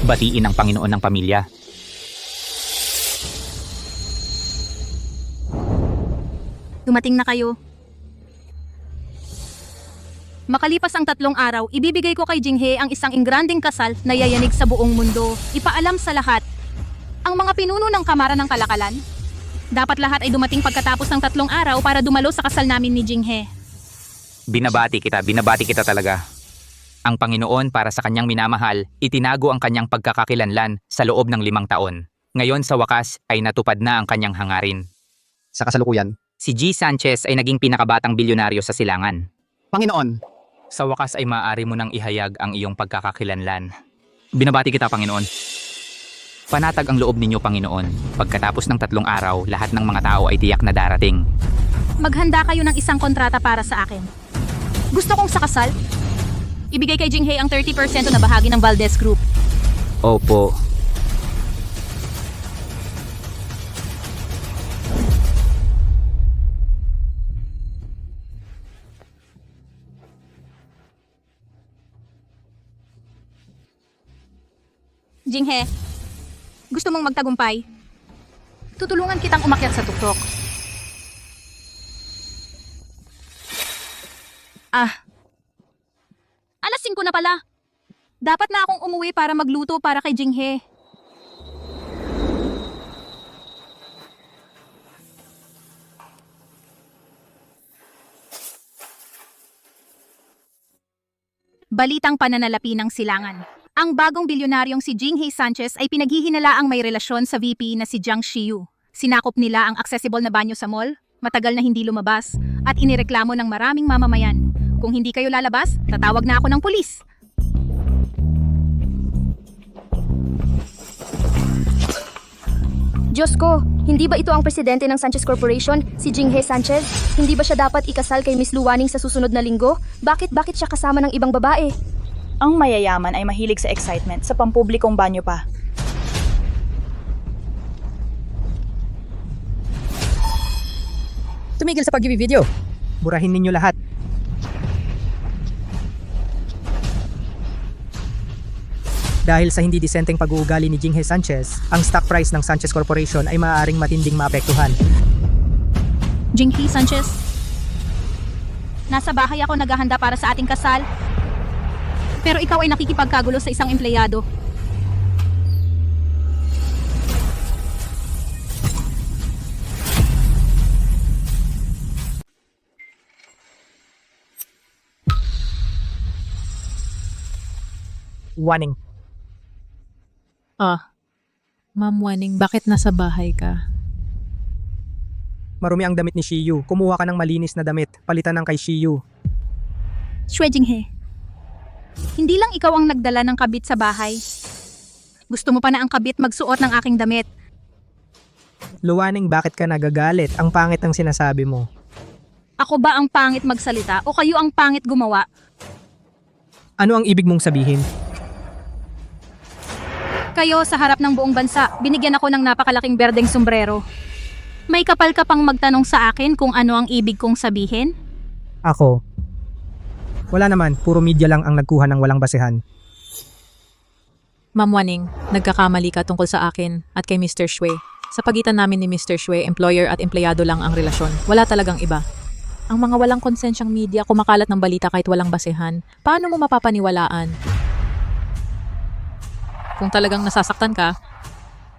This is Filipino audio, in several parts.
batiin ang Panginoon ng pamilya. Dumating na kayo. Makalipas ang 3 araw, ibibigay ko kay Jinghe ang isang ingranding kasal na yayanig sa buong mundo. Ipaalam sa lahat. Ang mga pinuno ng Kamara ng Kalakalan. Dapat lahat ay dumating pagkatapos ng 3 araw para dumalo sa kasal namin ni Jinghe. Binabati kita talaga. Ang Panginoon para sa kanyang minamahal, itinago ang kanyang pagkakakilanlan sa loob ng 5 taon. Ngayon sa wakas ay natupad na ang kanyang hangarin. Sa kasalukuyan, Si G. Sanchez ay naging pinakabatang bilyonaryo sa silangan. Panginoon, Sa wakas ay maaari mo nang ihayag ang iyong pagkakakilanlan. Binabati kita, Panginoon. Panatag ang loob ninyo, Panginoon. Pagkatapos ng 3 araw, lahat ng mga tao ay tiyak na darating. Maghanda kayo ng isang kontrata para sa akin. Gusto kong sa kasal, ibigay kay Jinghe ang 30% na bahagi ng Valdez Group. Opo. Jinghe, gusto mong magtagumpay? Tutulungan kitang umakyat sa tuktok. Alas 5 na pala. Dapat na akong umuwi para magluto para kay Jinghe. Balitang pananalapi ng silangan. Ang bagong bilyonaryong si Jinghe Sanchez ay pinaghihinalaang may relasyon sa VP na si Jiang Xiu. Sinakop nila ang accessible na banyo sa mall, matagal na hindi lumabas, at inireklamo ng maraming mamamayan. Kung hindi kayo lalabas, tatawag na ako ng pulis. Diyos ko, hindi ba ito ang presidente ng Sanchez Corporation, si Jinghe Sanchez? Hindi ba siya dapat ikasal kay Miss Luwaning sa susunod na linggo? Bakit siya kasama ng ibang babae? Ang mayayaman ay mahilig sa excitement sa pampublikong banyo pa. Tumigil sa pag-video. Burahin ninyo lahat. Dahil sa hindi disenteng pag-uugali ni Jinghe Sanchez, ang stock price ng Sanchez Corporation ay maaaring matinding maapektuhan. Jinghe Sanchez, nasa bahay ako naghahanda para sa ating kasal. Pero ikaw ay nakikipagkagulo sa isang empleyado. Warning. Ma'am Waning, bakit nasa bahay ka? Marumi ang damit ni Shiyu. Kumuha ka ng malinis na damit. Palitan ng kay Shiyu. Shwe Jinghe, hindi lang ikaw ang nagdala ng kabit sa bahay. Gusto mo pa na ang kabit magsuot ng aking damit. Luwaning, bakit ka nagagalit? Ang pangit ng sinasabi mo. Ako ba ang pangit magsalita o kayo ang pangit gumawa? Ano ang ibig mong sabihin? Kayo sa harap ng buong bansa, binigyan ako ng napakalaking berdeng sombrero. May kapal ka pang magtanong sa akin kung ano ang ibig kong sabihin? Ako. Wala naman, puro media lang ang nagkuha ng walang basehan. Ma'am Waning, nagkakamali ka tungkol sa akin at kay Mr. Shwe. Sa pagitan namin ni Mr. Shwe, employer at empleyado lang ang relasyon. Wala talagang iba. Ang mga walang konsensyang media kumakalat ng balita kahit walang basehan. Paano mo mapapaniwalaan? Kung talagang nasasaktan ka,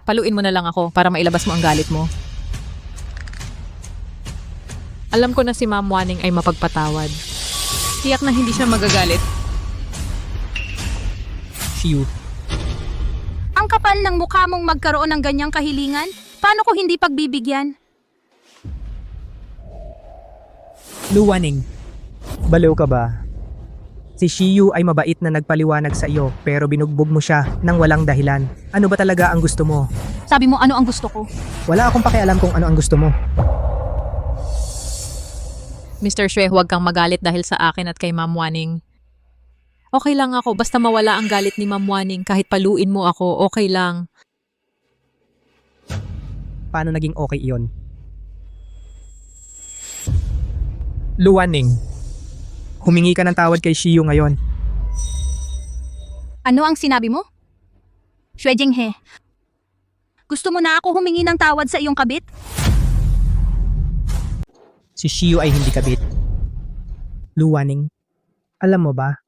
paluin mo na lang ako para mailabas mo ang galit mo. Alam ko na si Ma'am Waning ay mapagpatawad. Tiyak na hindi siya magagalit. Shiyu. Ang kapal ng mukha mong magkaroon ng ganyang kahilingan? Paano ko hindi pagbibigyan? Luwaning. Baliw ka ba? Si Shiyu ay mabait na nagpaliwanag sa iyo pero binugbog mo siya nang walang dahilan. Ano ba talaga ang gusto mo? Sabi mo ano ang gusto ko? Wala akong pakialam kung ano ang gusto mo. Mr. Shwe, huwag kang magalit dahil sa akin at kay Ma'am Waning. Okay lang ako, basta mawala ang galit ni Ma'am Waning kahit paluin mo ako, okay lang. Paano naging okay iyon? Luwaning. Humingi ka ng tawad kay Shiyu ngayon. Ano ang sinabi mo? Xue Jinghe, gusto mo na ako humingi ng tawad sa iyong kabit? Si Shiyu ay hindi kabit. Luwaning, alam mo ba?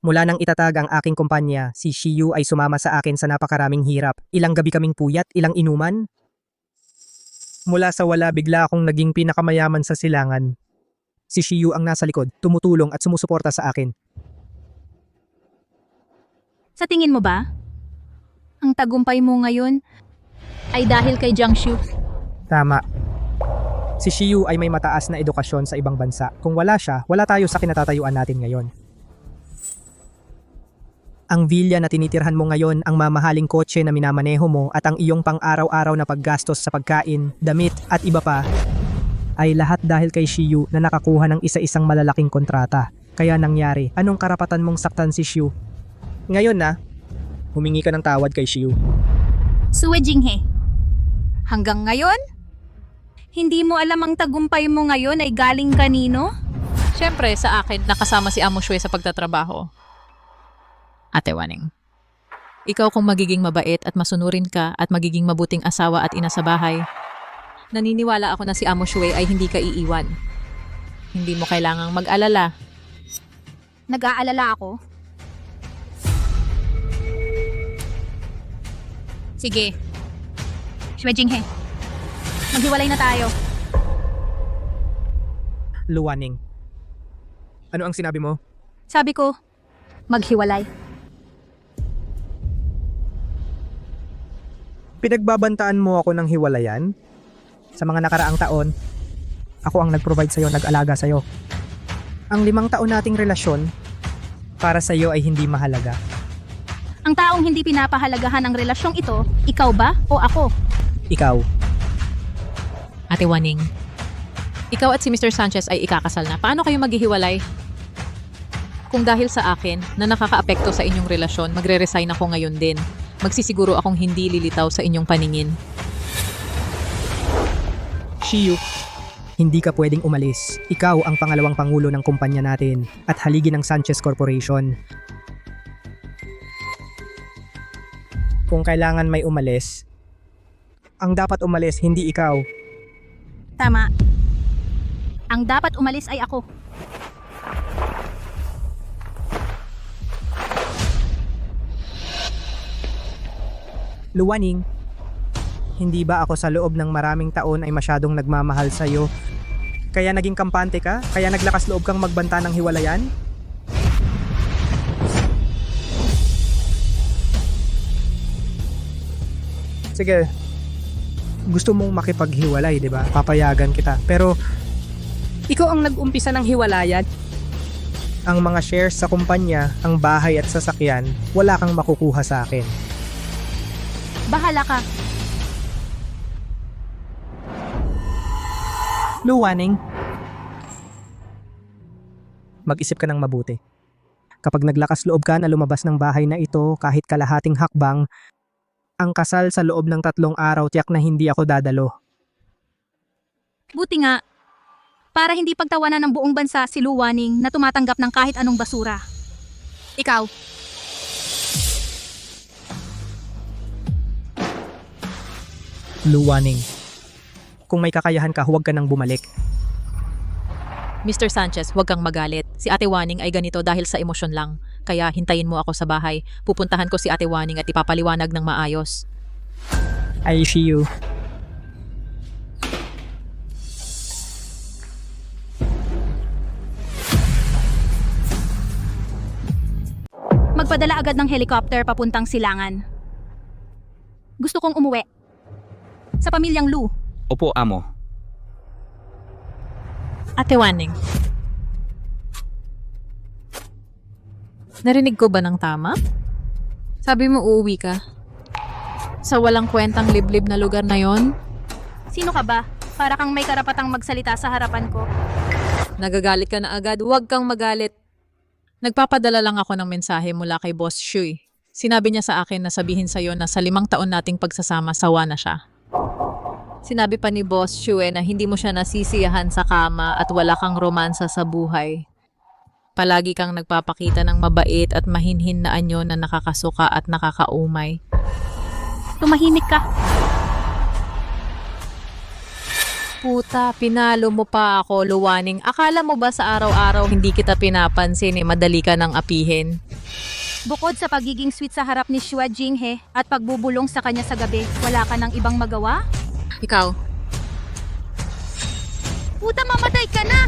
Mula nang itatag ang aking kumpanya, si Shiyu ay sumama sa akin sa napakaraming hirap. Ilang gabi kaming puyat, ilang inuman. Mula sa wala, bigla akong naging pinakamayaman sa silangan. Si Shiyu ang nasa likod, tumutulong at sumusuporta sa akin. Sa tingin mo ba, ang tagumpay mo ngayon ay dahil kay Jiang Shu? Tama. Si Shiyu ay may mataas na edukasyon sa ibang bansa. Kung wala siya, wala tayo sa kinatatayuan natin ngayon. Ang villa na tinitirhan mo ngayon, ang mamahaling kotse na minamaneho mo at ang iyong pang-araw-araw na paggastos sa pagkain, damit at iba pa, ay lahat dahil kay Shiyu na nakakuha ng isa-isang malalaking kontrata. Kaya nangyari, anong karapatan mong saktan si Shiyu? Ngayon na, humingi ka ng tawad kay Shiyu. Xue Jinghe, hanggang ngayon, hindi mo alam ang tagumpay mo ngayon ay galing kanino? Siyempre, sa akin, nakasama si Amo Shue sa pagtatrabaho. Ate Waning, ikaw kung magiging mabait at masunurin ka at magiging mabuting asawa at ina sa bahay, naniniwala ako na si Amo Shue ay hindi ka iiwan. Hindi mo kailangang mag-alala. Nag-aalala ako? Sige. Xue Jinghe, maghiwalay na tayo. Luwaning. Ano ang sinabi mo? Sabi ko, maghiwalay. Pinagbabantaan mo ako ng hiwalayan? Sa mga nakaraang taon, ako ang nag-provide sa'yo, nag-alaga sa'yo. Ang 5 taon nating relasyon, para sa'yo ay hindi mahalaga. Ang taong hindi pinapahalagahan ang relasyong ito, ikaw ba o ako? Ikaw, Ate Waning, ikaw at si Mr. Sanchez ay ikakasal na. Paano kayo maghihiwalay? Kung dahil sa akin na nakakaapekto sa inyong relasyon, magre-resign ako ngayon din. Magsisiguro akong hindi lilitaw sa inyong paningin. Shiyu, hindi ka pwedeng umalis. Ikaw ang pangalawang pangulo ng kumpanya natin at haligi ng Sanchez Corporation. Kung kailangan may umalis, ang dapat umalis hindi ikaw. Tama. Ang dapat umalis ay ako. Luwaning, hindi ba ako sa loob ng maraming taon ay masyadong nagmamahal sa'yo? Kaya naging kampante ka? Kaya naglakas loob kang magbanta ng hiwalayan? Sige, gusto mong makipaghiwalay, di ba? Papayagan kita. Pero, ikaw ang nag-umpisa ng hiwalayan. Ang mga shares sa kumpanya, ang bahay at sasakyan, wala kang makukuha sa akin. Bahala ka. Luwaning, mag-isip ka ng mabuti. Kapag naglakas loob ka na lumabas ng bahay na ito kahit kalahating hakbang, ang kasal sa loob ng 3 araw tiyak na hindi ako dadalo. Buti nga, para hindi pagtawanan ng buong bansa si Luwaning na tumatanggap ng kahit anong basura. Ikaw, Luwaning, kung may kakayahan ka, huwag ka nang bumalik. Mr. Sanchez, huwag kang magalit. Si Ate Waning ay ganito dahil sa emosyon lang. Kaya hintayin mo ako sa bahay. Pupuntahan ko si Ate Waning at ipapaliwanag ng maayos. I see you. magpadala agad ng helicopter papuntang Silangan. Gusto kong umuwi. Sa pamilyang Lu. Opo, amo. Ate Waning. Narinig ko ba ng tama? Sabi mo uuwi ka? Sa walang kwentang liblib na lugar na yon? Sino ka ba? Para kang may karapatang magsalita sa harapan ko. Nagagalit ka na agad, huwag kang magalit. Nagpapadala lang ako ng mensahe mula kay Boss Shui. Sinabi niya sa akin na sabihin sa'yo na sa 5 taon nating pagsasama, sawa na siya. Sinabi pa ni Boss Shui na hindi mo siya nasisiyahan sa kama at wala kang romansa sa buhay. Palagi kang nagpapakita ng mabait at mahinhin na anyo na nakakasuka at nakakaumay. Tumahimik ka. Puta, pinalo mo pa ako, Luwaning. Akala mo ba sa araw-araw hindi kita pinapansin madali ka nang apihin? Bukod sa pagiging sweet sa harap ni Shue Jinghe at pagbubulong sa kanya sa gabi, wala ka nang ibang magawa? Ikaw, Puta, mamatay ka na!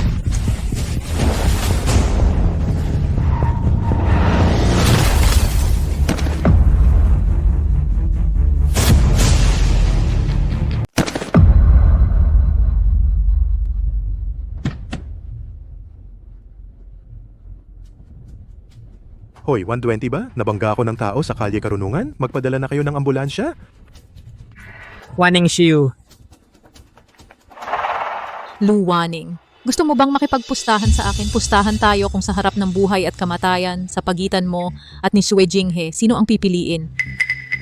Hoy, 120 ba? Nabangga ako ng tao sa Kalye Karunungan? Magpadala na kayo ng ambulansya? Waning Shiyu. Luwaning. Gusto mo bang makipagpustahan sa akin? Pustahan tayo kung sa harap ng buhay at kamatayan, sa pagitan mo at ni Shue Jinghe, sino ang pipiliin?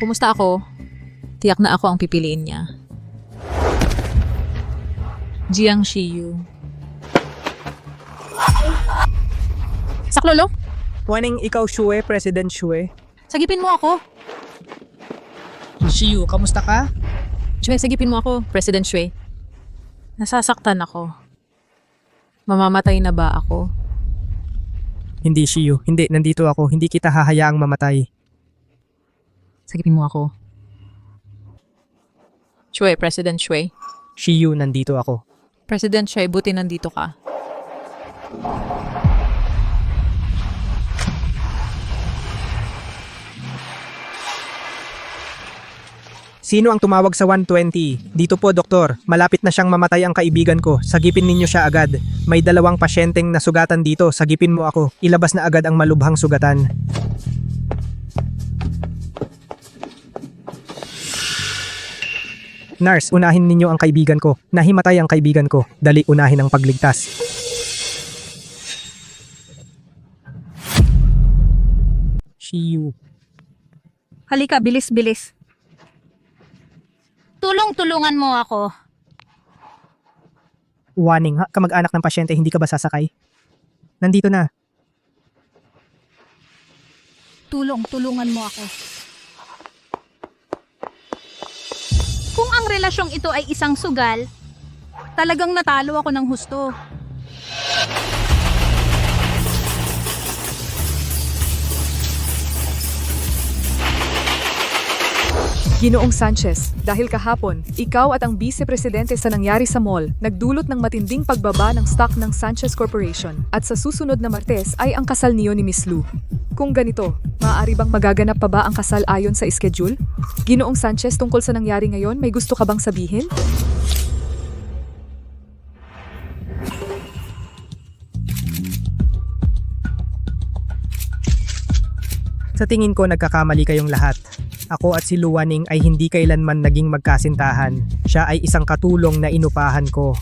Kumusta ako? Tiyak na ako ang pipiliin niya. Jiang Shiyu. Saklolo? Waning ikaw Shue, President Shue. Sagipin mo ako. Shiyu, kamusta ka? Shue, sagipin mo ako, President Shue. Nasasaktan ako. Mamamatay na ba ako? Hindi Shiyu, hindi, nandito ako. Hindi kita hahayaang mamatay. Sagipin mo ako. Shue, President Shue. Shiyu, nandito ako. President Shue, buti nandito ka. Sino ang tumawag sa 120? Dito po, doktor. Malapit na siyang mamatay ang kaibigan ko. Sagipin ninyo siya agad. May 2 pasyenteng nasugatan dito. Sagipin mo ako. Ilabas na agad ang malubhang sugatan. Nurse, unahin ninyo ang kaibigan ko. Nahimatay ang kaibigan ko. Dali, unahin ang pagligtas. Shiyu. Halika, bilis-bilis. Tulong-tulungan mo ako. Waning, ha? Kamag-anak ng pasyente, hindi ka ba sasakay? Nandito na. Tulong-tulungan mo ako. Kung ang relasyong ito ay isang sugal, talagang natalo ako ng husto. Ginoong Sanchez, dahil kahapon, ikaw at ang vice-presidente sa nangyari sa mall nagdulot ng matinding pagbaba ng stock ng Sanchez Corporation at sa susunod na Martes ay ang kasal niyo ni Miss Lu. Kung ganito, maaari bang magaganap pa ba ang kasal ayon sa schedule? Ginoong Sanchez, tungkol sa nangyari ngayon, may gusto ka bang sabihin? Sa tingin ko nagkakamali kayong lahat. Ako at si Luwaning ay hindi kailanman naging magkasintahan. Siya ay isang katulong na inupahan ko.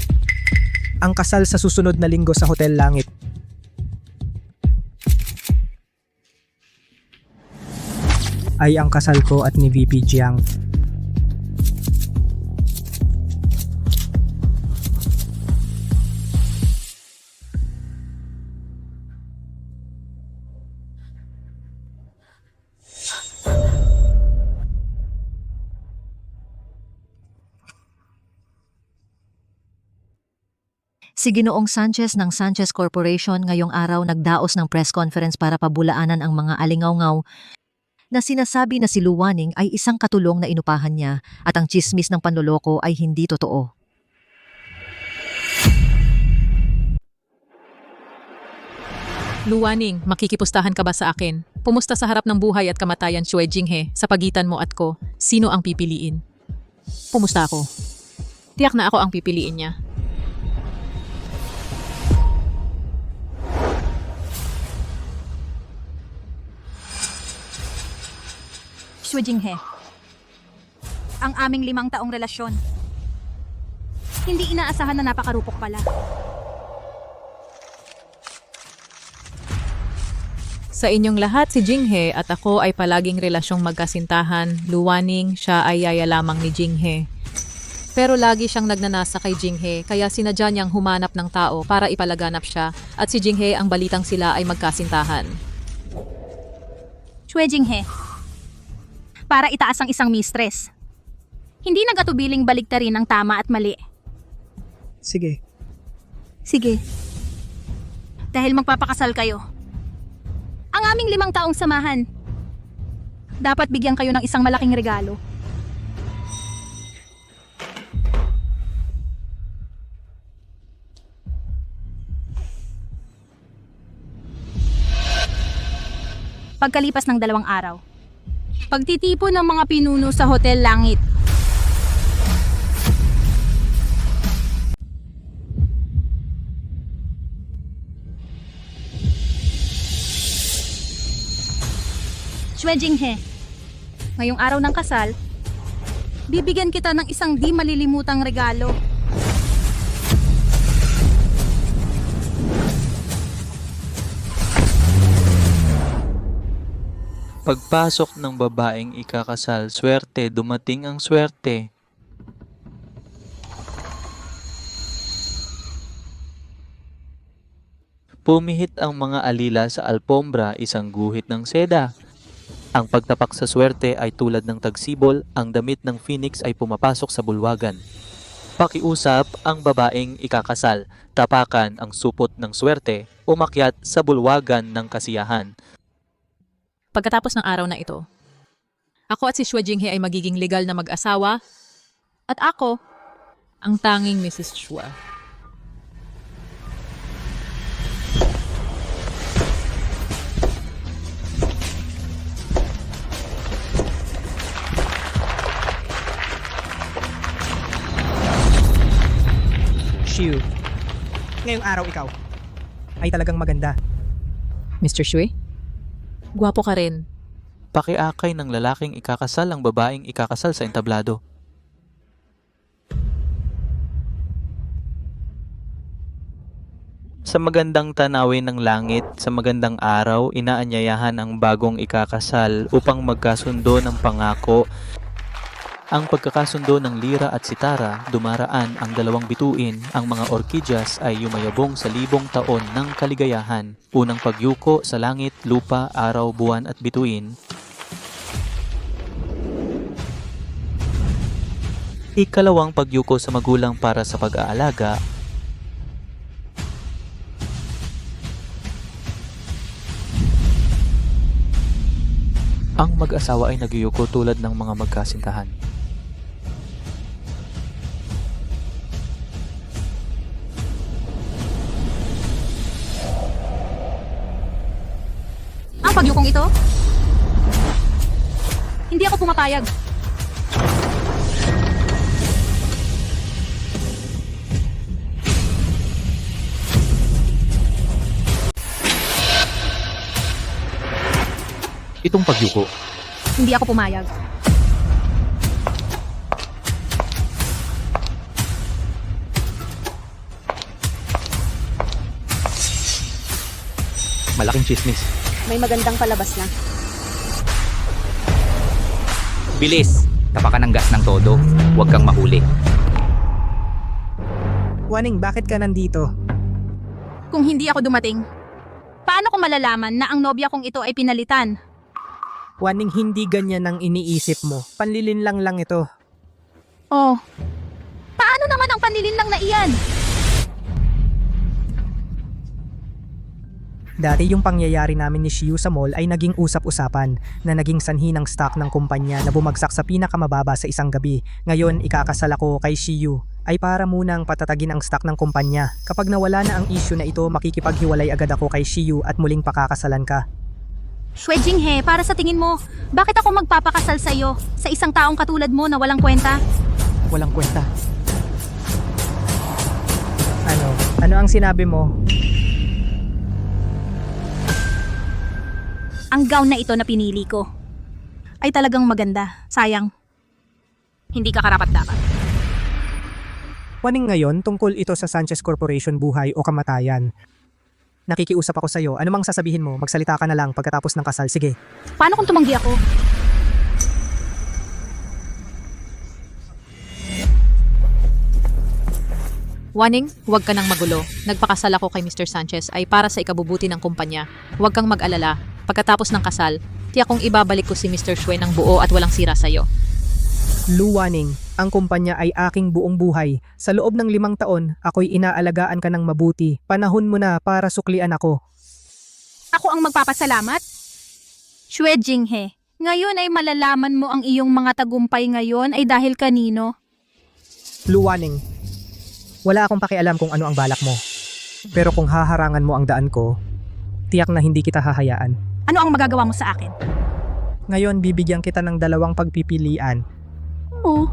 Ang kasal sa susunod na linggo sa Hotel Langit. Ay ang kasal ko at ni VP Jiang. Si Ginoong Sanchez ng Sanchez Corporation ngayong araw nagdaos ng press conference para pabulaanan ang mga alingawngaw na sinasabi na si Luwaning ay isang katulong na inupahan niya at ang tsismis ng panloloko ay hindi totoo. Luwaning, makikipustahan ka ba sa akin? Pumusta sa harap ng buhay at kamatayan, Shue Jinghe, sa pagitan mo at ko, sino ang pipiliin? Pumusta ako? Tiyak na ako ang pipiliin niya. Shue Jinghe, ang aming 5 taong relasyon. Hindi inaasahan na napakarupok pala. Sa inyong lahat, si Jinghe at ako ay palaging relasyong magkasintahan. Luwaning, siya ay yaya lamang ni Jinghe. Pero lagi siyang nagnanasa kay Jinghe kaya sinadya niyang humanap ng tao para ipalaganap siya at si Jinghe ang balitang sila ay magkasintahan. Shue Jinghe. Para itaas ang isang mistress. Hindi nagatubiling baliktarin ang tama at mali. Sige. Sige. Dahil magpapakasal kayo. Ang aming 5 taong samahan. Dapat bigyan kayo ng isang malaking regalo. Pagkalipas ng 2 araw. Pagtitipon ng mga pinuno sa Hotel Langit. Shue Jinghe, ngayong araw ng kasal, bibigyan kita ng isang di malilimutang regalo. Pagpasok ng babaeng ikakasal, swerte, dumating ang swerte. Pumihit ang mga alila sa alpombra, isang guhit ng seda. Ang pagtapak sa swerte ay tulad ng tagsibol, ang damit ng phoenix ay pumapasok sa bulwagan. Pakiusap ang babaeng ikakasal, tapakan ang supot ng swerte, umakyat sa bulwagan ng kasiyahan. Pagkatapos ng araw na ito, ako at si Shue Jinghe ay magiging legal na mag-asawa at ako ang tanging Mrs. Shue. Shiu. Ngayong araw ikaw ay talagang maganda. Mr. Shue? Gwapo ka rin. Pakiakay ng lalaking ikakasal ang babaeng ikakasal sa entablado. Sa magandang tanawin ng langit, sa magandang araw, inaanyayahan ang bagong ikakasal upang magkasundo ng pangako. Ang pagkakasundo ng lira at sitara, dumaraan ang 2 bituin, ang mga orkidyas ay yumayabong sa 1,000 taon ng kaligayahan. Unang pagyuko sa langit, lupa, araw, buwan at bituin. Ikalawang pagyuko sa magulang para sa pag-aalaga. Ang mag-asawa ay nagyuyuko tulad ng mga magkasintahan. Ang pagyukong ito? Hindi ako pumapayag. Itong pagyuko. Hindi ako pumayag. Malaking chismis. May magandang palabas na. Bilis! Tapakan ng gas ng todo. Huwag kang mahuli. Waning, bakit ka nandito? Kung hindi ako dumating, paano ko malalaman na ang nobya kong ito ay pinalitan? Waning, hindi ganyan ang iniisip mo. Panlilinlang lang ito. Oh, paano naman ang panlilinlang na iyan? Dati yung pangyayari namin ni Shiu sa mall ay naging usap-usapan na naging sanhi ng stock ng kumpanya na bumagsak sa pinakamababa sa isang gabi. Ngayon, ikakasal ako kay Shiu ay para munang patatagin ang stock ng kumpanya. Kapag nawala na ang issue na ito, makikipaghiwalay agad ako kay Shiu at muling pakakasalan ka. Shue Jinghe, para sa tingin mo, bakit ako magpapakasal sa iyo sa isang taong katulad mo na walang kwenta? Walang kwenta. Ano ang sinabi mo? Ang gown na ito na pinili ko ay talagang maganda. Sayang, hindi ka karapat-dapat. Waning, ngayon, tungkol ito sa Sanchez Corporation, buhay o kamatayan. Nakikiusap ako sa'yo. Ano mang sasabihin mo, magsalita ka na lang pagkatapos ng kasal. Sige. Paano kung tumanggi ako? Waning, huwag ka nang magulo. Nagpakasal ako kay Mr. Sanchez ay para sa ikabubuti ng kumpanya. Huwag kang mag-alala. Pagkatapos ng kasal, tiyak kong ibabalik ko si Mr. Shue ng buo at walang sira sa'yo. Luwaning, ang kumpanya ay aking buong buhay. Sa loob ng 5 taon, ako'y inaalagaan ka ng mabuti. Panahon mo na para suklian ako. Ako ang magpapasalamat? Shue Jinghe, ngayon ay malalaman mo ang iyong mga tagumpay ngayon ay dahil kanino? Luwaning, wala akong pakialam kung ano ang balak mo. Pero kung haharangan mo ang daan ko, tiyak na hindi kita hahayaan. Ano ang magagawa mo sa akin? Ngayon, bibigyan kita ng 2 pagpipilian. Oo.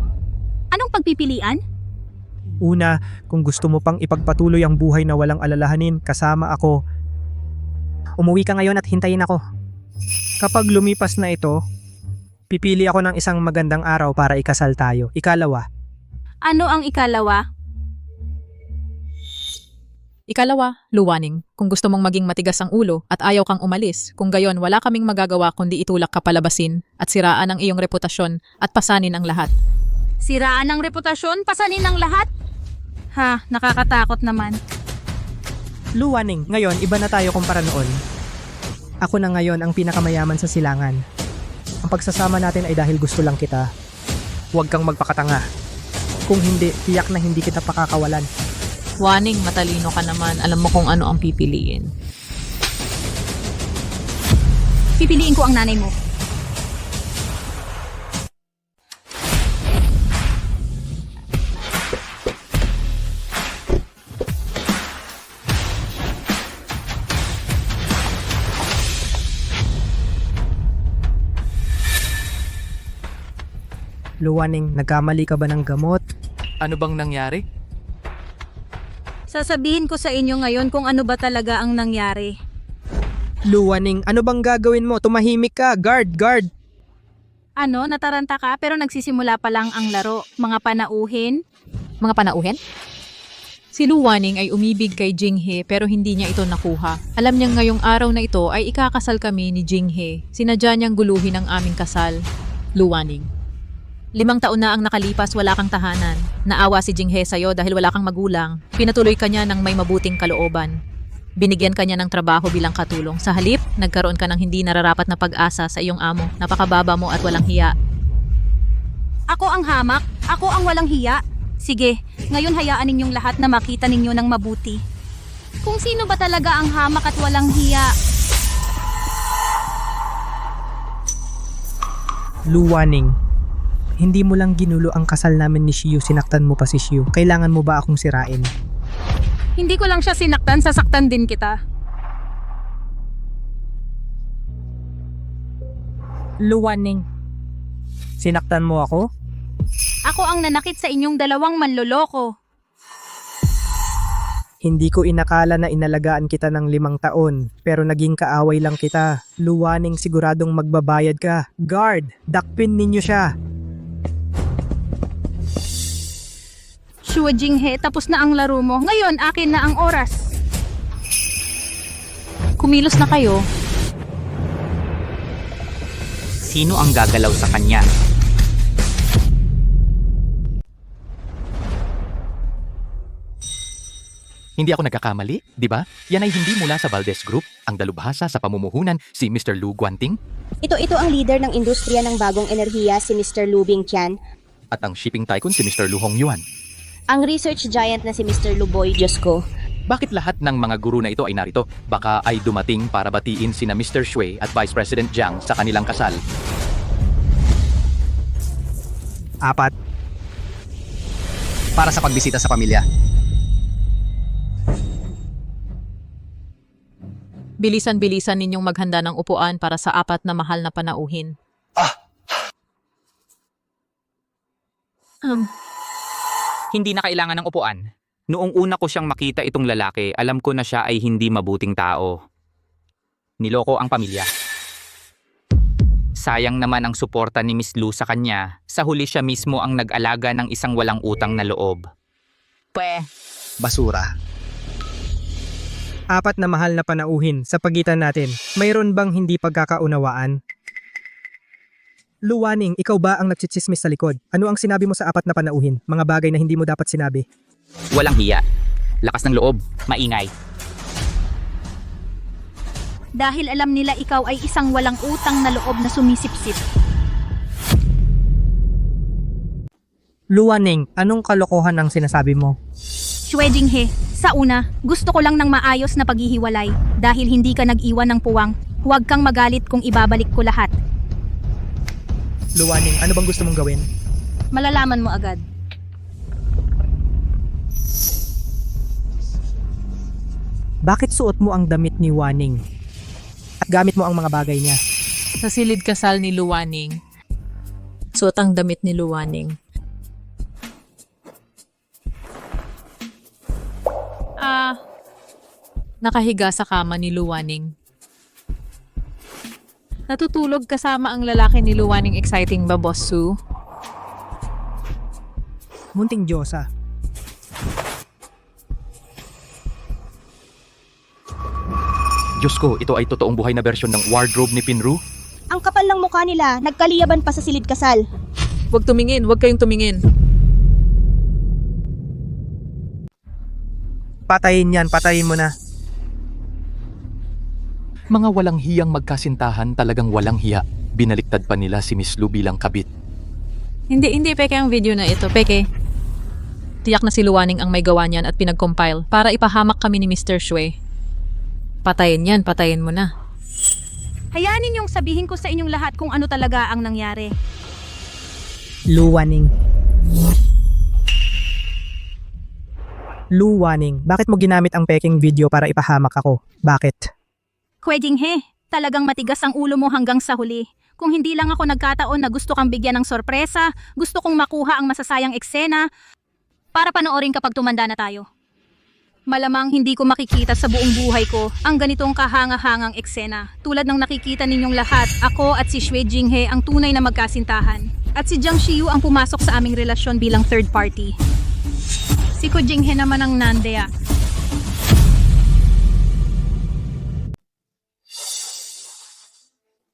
Anong pagpipilian? Una, kung gusto mo pang ipagpatuloy ang buhay na walang alalahanin, kasama ako. Umuwi ka ngayon at hintayin ako. Kapag lumipas na ito, pipili ako ng isang magandang araw para ikasal tayo. Ikalawa, Ano ang ikalawa? Ikalawa, Luwaning, kung gusto mong maging matigas ang ulo at ayaw kang umalis, kung gayon wala kaming magagawa kundi itulak ka palabasin at siraan ang iyong reputasyon at pasanin ang lahat. Siraan ang reputasyon, pasanin ang lahat? Ha, nakakatakot naman. Luwaning, ngayon iba na tayo kumpara noon. Ako na ngayon ang pinakamayaman sa silangan. Ang pagsasama natin ay dahil gusto lang kita. Huwag kang magpakatanga. Kung hindi, tiyak na hindi kita pakakawalan. Waning, matalino ka naman. Alam mo kung ano ang pipiliin. Pipiliin ko ang nanay mo. Luwaning, nagkamali ka ba ng gamot? Ano bang nangyari? Sasabihin ko sa inyo ngayon kung ano ba talaga ang nangyari. Luwaning, ano bang gagawin mo? Tumahimik ka! Guard! Ano, nataranta ka pero nagsisimula pa lang ang laro. Mga panauhin? Mga panauhin? Si Luwaning ay umibig kay Jinghe pero hindi niya ito nakuha. Alam niya ngayong araw na ito ay ikakasal kami ni Jinghe. Sinadya niyang guluhin ang aming kasal. Luwaning. 5 taon na ang nakalipas, wala kang tahanan. Naawa si Jinghe sa'yo dahil wala kang magulang. Pinatuloy ka niya ng may mabuting kalooban. Binigyan ka niya ng trabaho bilang katulong. Sa halip, nagkaroon ka ng hindi nararapat na pag-asa sa iyong amo. Napakababa mo at walang hiya. Ako ang hamak? Ako ang walang hiya? Sige, ngayon hayaan ninyong lahat na makita ninyo ng mabuti. Kung sino ba talaga ang hamak at walang hiya? Luwaning, hindi mo lang ginulo ang kasal namin ni Shiyu, sinaktan mo pa si Shiyu. Kailangan mo ba akong sirain? Hindi ko lang siya sinaktan, sasaktan din kita. Luwaning, sinaktan mo ako? Ako ang nanakit sa inyong 2 manloloko. Hindi ko inakala na inalagaan kita ng 5 taon, pero naging kaaway lang kita. Luwaning, siguradong magbabayad ka. Guard, dakpin ninyo siya. Shue Jinghe, tapos na ang laro mo. Ngayon, akin na ang oras. Kumilos na kayo. Sino ang gagalaw sa kanya? Hindi ako nagkakamali, di ba? Yan ay hindi mula sa Valdez Group, ang dalubhasa sa pamumuhunan si Mr. Lu Guanting Ito ang leader ng industriya ng bagong enerhiya si Mr. Lu Bingtian, at ang shipping tycoon si Mr. Lu Hongyuan. ang research giant na si Mr. Luboy Josco. Bakit lahat ng mga guru na ito ay narito? Baka ay dumating para batiin sina Mr. Shue at Vice President Jiang sa kanilang kasal. 4. Para sa pagbisita sa pamilya. Bilisan-bilisan ninyong maghanda ng upuan para sa 4 na mahal na panauhin. Hindi na kailangan ng upuan. Noong una ko siyang makita itong lalaki, alam ko na siya ay hindi mabuting tao. Niloko ang pamilya. Sayang naman ang suporta ni Miss Lu sa kanya. Sa huli siya mismo ang nag-alaga ng isang walang utang na loob. Basura. 4 na mahal na panauhin sa pagitan natin. Mayroon bang hindi pagkakaunawaan? Luwaning, ikaw ba ang nagtsitsismis sa likod? Ano ang sinabi mo sa 4 na panauhin? Mga bagay na hindi mo dapat sinabi. Walang hiya. Lakas ng loob, maingay. Dahil alam nila ikaw ay isang walang utang na loob na sumisipsip. Luwaning, anong kalokohan ang sinasabi mo? Shwe Jinghe, sa una, gusto ko lang ng maayos na paghihiwalay. Dahil hindi ka nag-iwan ng puwang, huwag kang magalit kung ibabalik ko lahat. Luwaning, ano bang gusto mong gawin? Malalaman mo agad. Bakit suot mo ang damit ni Waning? At gamit mo ang mga bagay niya? Sa silid kasal ni Luwaning, suot ang damit ni Luwaning. Nakahiga sa kama ni Luwaning. Natutulog kasama ang lalaki ni Luwaning. Exciting ba, Boss Sue? Munting Diyosa. Diyos ko, ito ay totoong buhay na bersyon ng wardrobe ni Pinru? Ang kapal ng mukha nila, nagkaliyaban pa sa silid kasal. Huwag tumingin, huwag kayong tumingin. Patayin yan, patayin mo na. Mga walang hiyang magkasintahan, talagang walang hiya. Binaliktad pa nila si Miss Lu bilang kabit. Hindi peke ang video na ito, peke. Tiyak na si Luwaning ang may gawa niyan at pinag-compile para ipahamak kami ni Mr. Shwe. Patayin yan, patayin mo na. Hayaan ninyong sabihin ko sa inyong lahat kung ano talaga ang nangyari. Luwaning. Luwaning, bakit mo ginamit ang peking video para ipahamak ako? Bakit? Kwe Jinghe, talagang matigas ang ulo mo hanggang sa huli. Kung hindi lang ako nagkataon na gusto kang bigyan ng sorpresa, gusto kong makuha ang masasayang eksena para panoorin kapag tumanda na tayo. Malamang hindi ko makikita sa buong buhay ko ang ganitong kahanga-hangang eksena. Tulad ng nakikita ninyong lahat, ako at si Shwe Jinghe ang tunay na magkasintahan. At si Jiang Xiu ang pumasok sa aming relasyon bilang third party. Si Ko Jinghe naman ang nandea.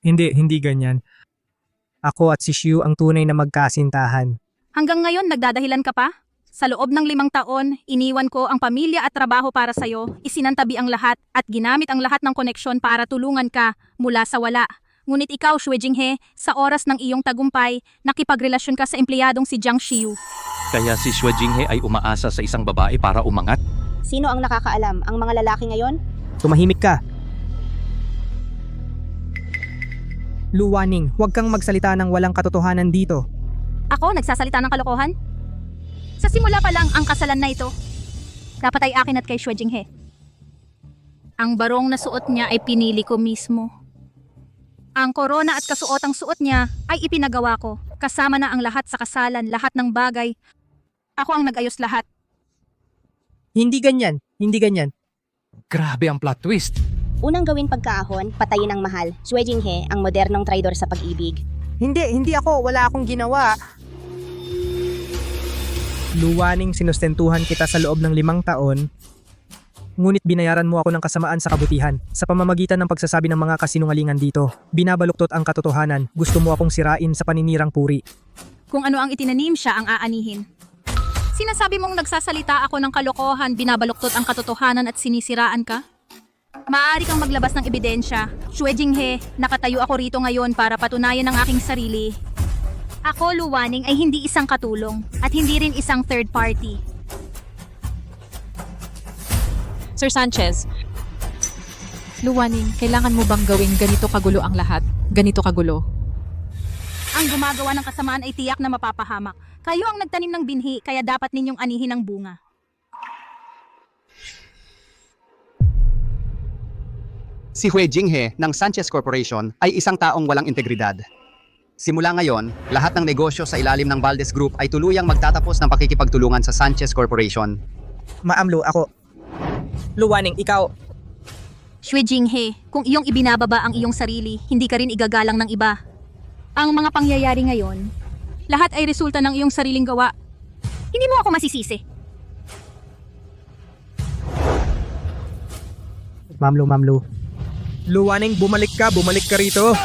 Hindi ganyan. Ako at si Xiu ang tunay na magkasintahan. Hanggang ngayon, nagdadahilan ka pa? Sa loob ng 5 taon, iniwan ko ang pamilya at trabaho para sa'yo, isinantabi ang lahat at ginamit ang lahat ng koneksyon para tulungan ka mula sa wala. Ngunit ikaw, Shwe Jinghe, sa oras ng iyong tagumpay, nakipagrelasyon ka sa empleyadong si Jiang Xiu. Kaya si Shwe Jinghe ay umaasa sa isang babae para umangat? Sino ang nakakaalam? Ang mga lalaki ngayon? Tumahimik ka. Luwaning, huwag kang magsalita ng walang katotohanan dito. Ako, nagsasalita ng kalokohan? Sa simula pa lang ang kasalan na ito, dapat ay akin at kay Shwe Jinghe. Ang barong na suot niya ay pinili ko mismo. Ang korona at kasuotang suot niya ay ipinagawa ko. Kasama na ang lahat sa kasalan, lahat ng bagay. Ako ang nag-ayos lahat. Hindi ganyan. Grabe ang plot twist. Unang gawin pagkaahon, patayin ang mahal. Shwe Jinghe, ang modernong traidor sa pag-ibig. Hindi ako. Wala akong ginawa. Luwaning, sinustentuhan kita sa loob ng 5 taon. Ngunit binayaran mo ako ng kasamaan sa kabutihan. Sa pamamagitan ng pagsasabi ng mga kasinungalingan dito, binabaluktot ang katotohanan. Gusto mo akong sirain sa paninirang puri. Kung ano ang itinanim siya ang aanihin. Sinasabi mong nagsasalita ako ng kalokohan, binabaluktot ang katotohanan at sinisiraan ka? Maaari kang maglabas ng ebidensya. Shwe Jinghe, nakatayo ako rito ngayon para patunayan ang aking sarili. Ako, Luwaning, ay hindi isang katulong at hindi rin isang third party. Sir Sanchez, Luwaning, kailangan mo bang gawin ganito kagulo ang lahat? Ganito kagulo? Ang gumagawa ng kasamaan ay tiyak na mapapahamak. Kayo ang nagtanim ng binhi, kaya dapat ninyong anihin ang bunga. Si Hue Jinghe ng Sanchez Corporation ay isang taong walang integridad. Simula ngayon, lahat ng negosyo sa ilalim ng Valdez Group ay tuluyang magtatapos ng pakikipagtulungan sa Sanchez Corporation. Maamlo, ako. Luwaning, ikaw. Shwe Jinghe, kung iyong ibinababa ang iyong sarili, hindi ka rin igagalang ng iba. Ang mga pangyayari ngayon, lahat ay resulta ng iyong sariling gawa. Hindi mo ako masisisi. Mamlo. Luwaning, bumalik ka rito.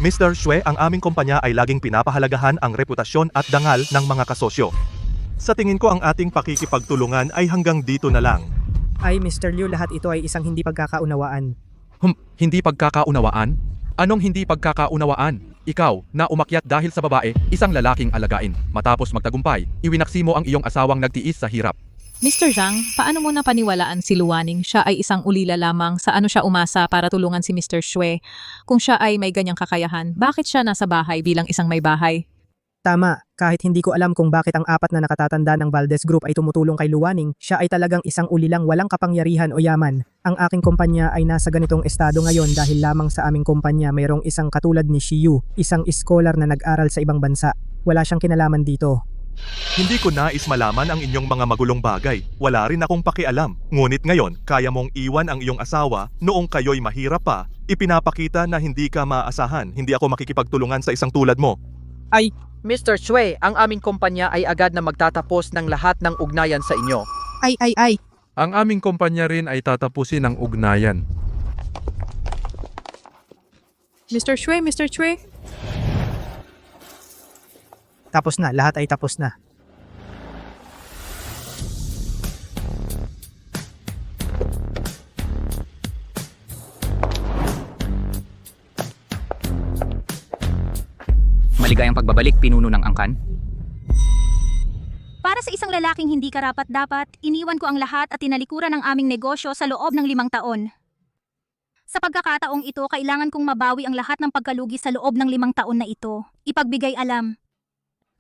Mr. Shue, ang aming kumpanya ay laging pinapahalagahan ang reputasyon at dangal ng mga kasosyo. Sa tingin ko ang ating pakikipagtulungan ay hanggang dito na lang. Ay Mr. Liu, lahat ito ay isang hindi pagkakaunawaan. Hindi pagkakaunawaan? Anong hindi pagkakaunawaan? Ikaw, na umakyat dahil sa babae, isang lalaking alagain. Matapos magtagumpay, iwinaksi mo ang iyong asawang nagtiis sa hirap. Mr. Zhang, paano mo napaniwalaan si Luwaning siya ay isang ulila lamang sa ano siya umasa para tulungan si Mr. Shue? Kung siya ay may ganyang kakayahan, bakit siya nasa bahay bilang isang may bahay? Tama, kahit hindi ko alam kung bakit ang apat na nakatatanda ng Valdez Group ay tumutulong kay Luwaning, siya ay talagang isang ulilang walang kapangyarihan o yaman. Ang aking kumpanya ay nasa ganitong estado ngayon dahil lamang sa aming kumpanya mayroong isang katulad ni Shiyu, isang iskolar na nag-aral sa ibang bansa. Wala siyang kinalaman dito. Hindi ko nais malaman ang inyong mga magulong bagay. Wala rin akong pakialam. Ngunit ngayon, kaya mong iwan ang iyong asawa noong kayo'y mahirap pa. Ipinapakita na hindi ka maaasahan. Hindi ako makikipagtulungan sa isang tulad mo. Ay, Mr. Shue, ang aming kumpanya ay agad na magtatapos ng lahat ng ugnayan sa inyo. Ay. Ang aming kumpanya rin ay tatapusin ang ugnayan. Mr. Shue, Mr. Shue? Tapos na, lahat ay tapos na. Maligayang pagbabalik, pinuno ng angkan. Para sa isang lalaking hindi karapat-dapat, iniwan ko ang lahat at tinalikuran ang aming negosyo sa loob ng 5 taon. Sa pagkakataong ito, kailangan kong mabawi ang lahat ng pagkalugi sa loob ng 5 taon na ito. Ipagbigay alam.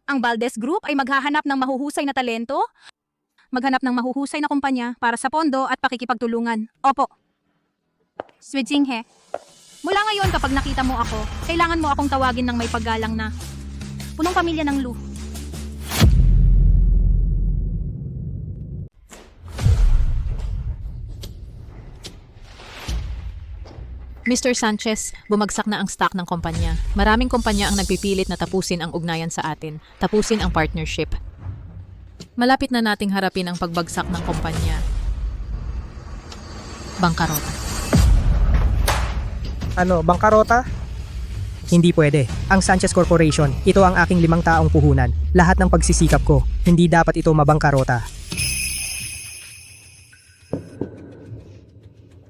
Ang Valdez Group ay maghahanap ng mahuhusay na talento, maghanap ng mahuhusay na kumpanya para sa pondo at pakikipagtulungan. Opo. Sweet Jinghe. Mula ngayon kapag nakita mo ako, kailangan mo akong tawagin ng may paggalang na punong pamilya ng Lu. Mr. Sanchez, bumagsak na ang stock ng kumpanya. Maraming kumpanya ang nagpipilit na tapusin ang ugnayan sa atin, tapusin ang partnership. Malapit na nating harapin ang pagbagsak ng kumpanya. Bangkarota. Ano, bangkarota? Hindi pwede. Ang Sanchez Corporation, ito ang aking 5 taong puhunan. Lahat ng pagsisikap ko, hindi dapat ito mabangkarota.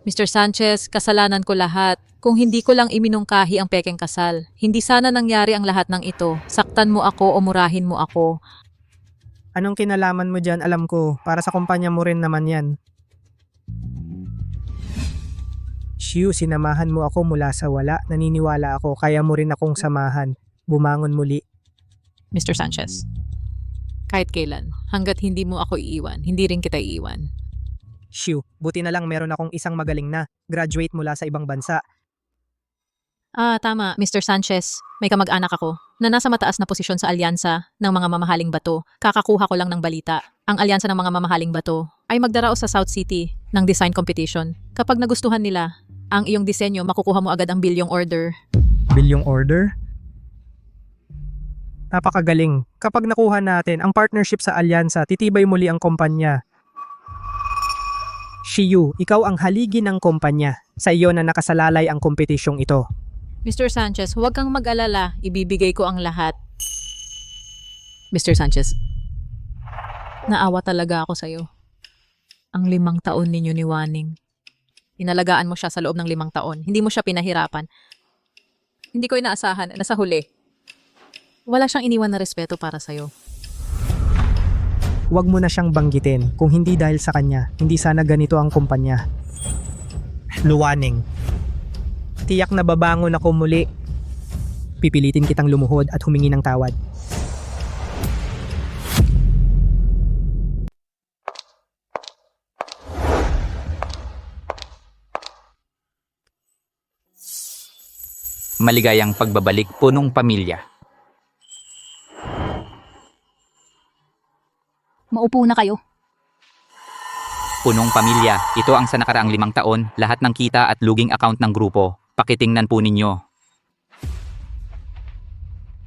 Mr. Sanchez, kasalanan ko lahat. Kung hindi ko lang iminungkahi ang pekeng kasal, hindi sana nangyari ang lahat ng ito. Saktan mo ako o murahin mo ako. Anong kinalaman mo dyan? Alam ko, para sa kumpanya mo rin naman yan. Shiyu, sinamahan mo ako mula sa wala. Naniniwala ako, kaya mo rin akong samahan. Bumangon muli. Mr. Sanchez, kahit kailan, hanggat hindi mo ako iiwan, hindi rin kita iiwan. Shiyu, buti na lang meron akong isang magaling na. Graduate mula sa ibang bansa. Tama, Mr. Sanchez. May kamag-anak ako na nasa mataas na posisyon sa alyansa ng mga mamahaling bato. Kakakuha ko lang ng balita. Ang alyansa ng mga mamahaling bato ay magdaraos sa South City ng design competition. Kapag nagustuhan nila ang iyong disenyo, makukuha mo agad ang bilyong order. Bilyong order? Napakagaling. Kapag nakuha natin ang partnership sa alyansa, titibay muli ang kumpanya. Shiyu, ikaw ang haligi ng kumpanya. Sa iyo na nakasalalay ang kompetisyong ito. Mr. Sanchez, huwag kang mag-alala. Ibibigay ko ang lahat. Mr. Sanchez, naawa talaga ako sa'yo. Ang 5 taon ninyo ni Waning. Inalagaan mo siya sa loob ng 5 taon. Hindi mo siya pinahirapan. Hindi ko inaasahan na sa huli. Wala siyang iniwan na respeto para sa'yo. Huwag mo na siyang banggitin. Kung hindi dahil sa kanya, hindi sana ganito ang kumpanya. Luwaning. Tiyak na babangon ako muli. Pipilitin kitang lumuhod at humingi ng tawad. Maligayang pagbabalik, punong pamilya. Maupo na kayo. Punong pamilya, ito ang sa nakaraang 5 taon, lahat ng kita at luging account ng grupo. Pakitingnan po ninyo.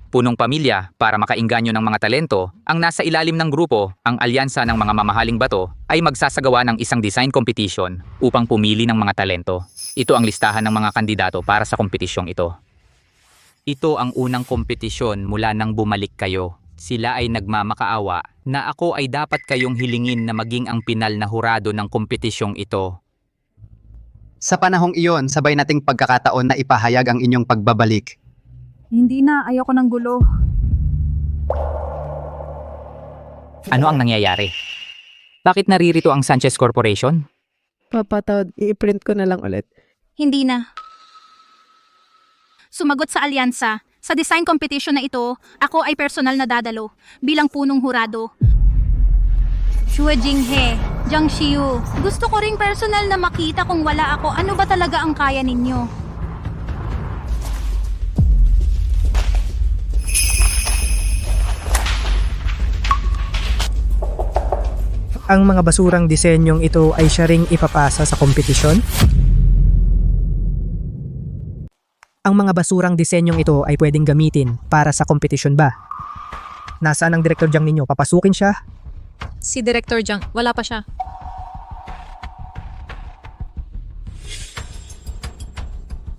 Punong pamilya, para makainganyo ng mga talento, ang nasa ilalim ng grupo, ang alyansa ng mga mamahaling bato, ay magsasagawa ng isang design competition upang pumili ng mga talento. Ito ang listahan ng mga kandidato para sa kompetisyong ito. Ito ang unang kompetisyon mula nang bumalik kayo. Sila ay nagmamakaawa na ako ay dapat kayong hilingin na maging ang pinal na hurado ng kompetisyong ito. Sa panahong iyon, sabay nating pagkakataon na ipahayag ang inyong pagbabalik. Hindi na, ayoko ng gulo. Ano ang nangyayari? Bakit naririto ang Sanchez Corporation? Papatawad, i-print ko na lang ulit. Hindi na. Sumagot sa alyansa. Sa design competition na ito, ako ay personal na dadalo bilang punong hurado. Xue Jinghe, Jiang Xiu, gusto ko ring personal na makita kung wala ako, ano ba talaga ang kaya ninyo? Ang mga basurang disenyong ito ay siya ring ipapasa sa kompetisyon? Ang mga basurang disenyong ito ay pwedeng gamitin para sa kompetisyon ba? Nasaan ang Director Jiang ninyo? Papasukin siya? Si Director Jiang, wala pa siya.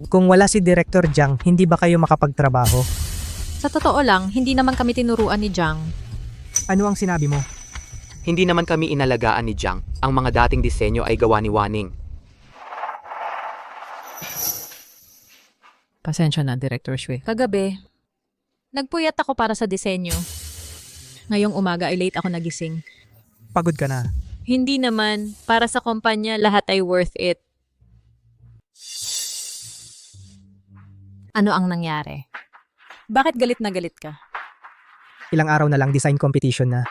Kung wala si Director Jiang, hindi ba kayo makapagtrabaho? Sa totoo lang, hindi naman kami tinuruan ni Jiang. Ano ang sinabi mo? Hindi naman kami inalagaan ni Jiang. Ang mga dating disenyo ay gawa ni Waning. Pasensya na, Director Xue. Kagabi, nagpuyat ako para sa disenyo. Ngayong umaga ay late ako nagising. Pagod ka na. Hindi naman, para sa kumpanya lahat ay worth it. Ano ang nangyari? Bakit galit na galit ka? Ilang araw na lang design competition na.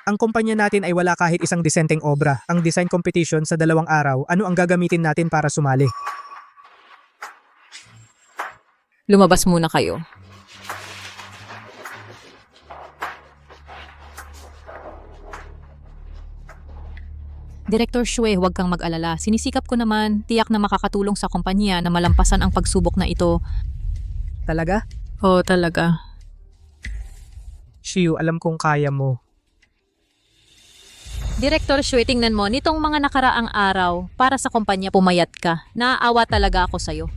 Ang kumpanya natin ay wala kahit isang disenteng obra. Ang design competition sa 2 araw, ano ang gagamitin natin para sumali? Lumabas muna kayo. Director Xue, huwag kang mag-alala. Sinisikap ko naman, tiyak na makakatulong sa kumpanya na malampasan ang pagsubok na ito. Talaga? Oo, talaga. Xiu, alam kong kaya mo. Director Xue, tingnan mo, nitong mga nakaraang araw, para sa kumpanya pumayat ka. Naaawa talaga ako sa'yo.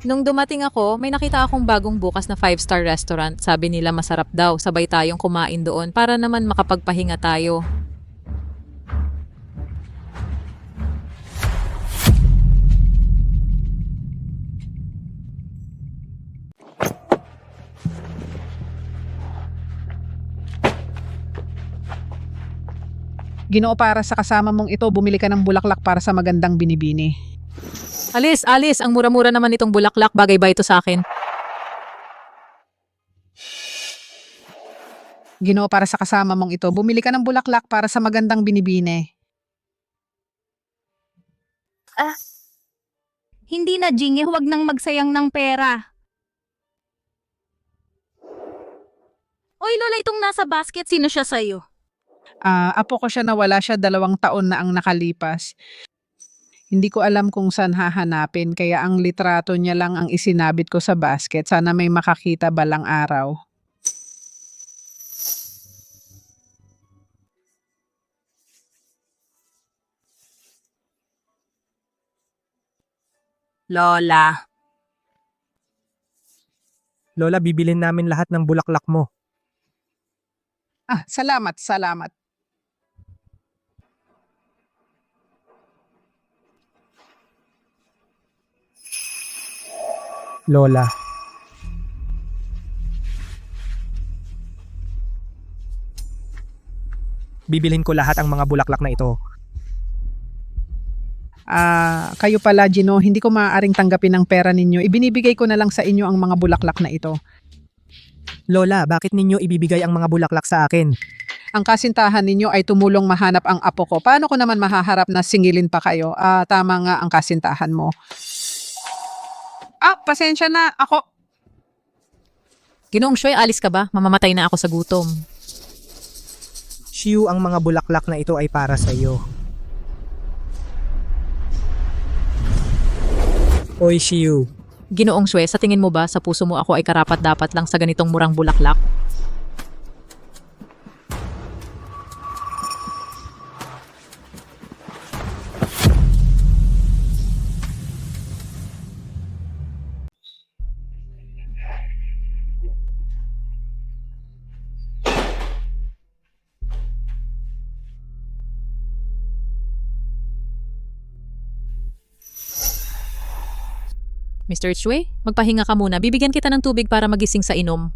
Nung dumating ako, may nakita akong bagong bukas na 5-star restaurant. Sabi nila masarap daw, sabay tayong kumain doon para naman makapagpahinga tayo. Ginoo, para sa kasama mong ito, bumili ka ng bulaklak para sa magandang binibini. Alis, alis, ang mura-mura naman itong bulaklak, bagay ba ito sa akin? Ginoo, para sa kasama mong ito, bumili ka ng bulaklak para sa magandang binibini. Hindi na, Jinghe, huwag nang magsayang ng pera. Oy, Lola, itong nasa basket, sino siya sa'yo? Apo ko siya na wala siya 2 taon na ang nakalipas. Hindi ko alam kung saan hahanapin, kaya ang litrato niya lang ang isinabit ko sa basket. Sana may makakita balang araw. Lola. Lola, bibilin namin lahat ng bulaklak mo. Salamat, salamat. Lola. Bibilhin ko lahat ang mga bulaklak na ito. Kayo pala, Gino, hindi ko maaaring tanggapin ang pera ninyo. Ibinibigay ko na lang sa inyo ang mga bulaklak na ito. Lola, bakit ninyo ibibigay ang mga bulaklak sa akin? Ang kasintahan ninyo ay tumulong mahanap ang apo ko. Paano ko naman mahaharap na singilin pa kayo? Tama nga ang kasintahan mo. Pasensya na. Ako. Ginoong Xue, alis ka ba? Mamamatay na ako sa gutom. Xiu, ang mga bulaklak na ito ay para sa iyo. Oy, Xiu. Ginoong Xue, sa tingin mo ba sa puso mo ako ay karapat-dapat lang sa ganitong murang bulaklak? Mr. Chue, magpahinga ka muna. Bibigyan kita ng tubig para magising sa inom.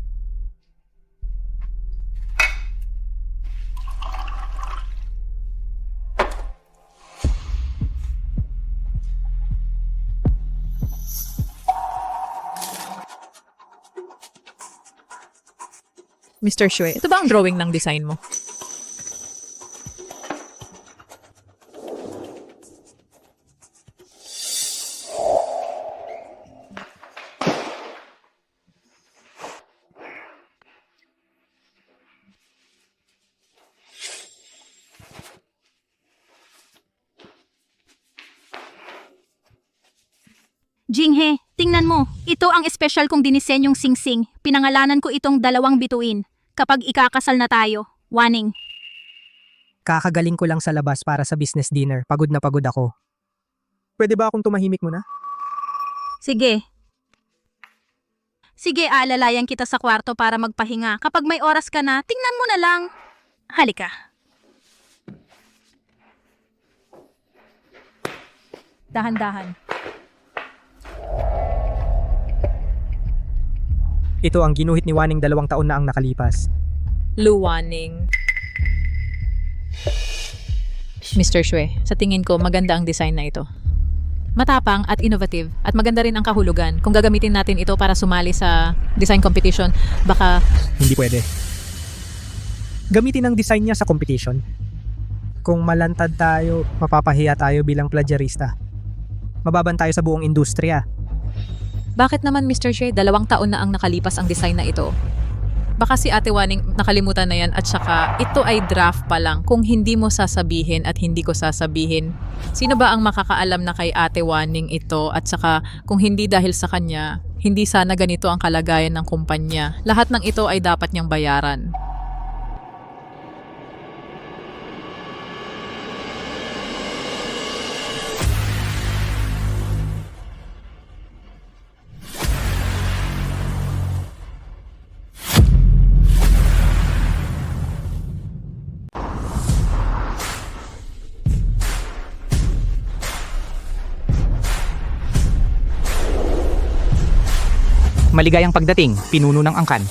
Mr. Chue, ito ba ang drawing ng design mo? Jinghe, tingnan mo. Ito ang espesyal kong dinisenyong singsing. Pinangalanan ko itong 2 bituin. Kapag ikakasal na tayo, Waning. Kakagaling ko lang sa labas para sa business dinner. Pagod na pagod ako. Pwede ba akong tumahimik muna? Sige. Sige, alalayan kita sa kwarto para magpahinga. Kapag may oras ka na, tingnan mo na lang. Halika. Dahan-dahan. Ito ang ginuhit ni Waning 2 taon na ang nakalipas. Luwaning. Mr. Chue, sa tingin ko maganda ang design na ito. Matapang at innovative at maganda rin ang kahulugan. Kung gagamitin natin ito para sumali sa design competition, baka... Hindi pwede. Gamitin ang design niya sa competition. Kung malantad tayo, mapapahiya tayo bilang plagiarista. Mababan tayo sa buong industriya. Bakit naman Mr. Chue, 2 taon na ang nakalipas ang design na ito? Baka si Ate Waning nakalimutan na yan at saka ito ay draft pa lang. Kung hindi mo sasabihin at hindi ko sasabihin, sino ba ang makakaalam na kay Ate Waning ito at saka kung hindi dahil sa kanya, hindi sana ganito ang kalagayan ng kumpanya. Lahat ng ito ay dapat niyang bayaran. Maligayang pagdating, pinuno ng angkan.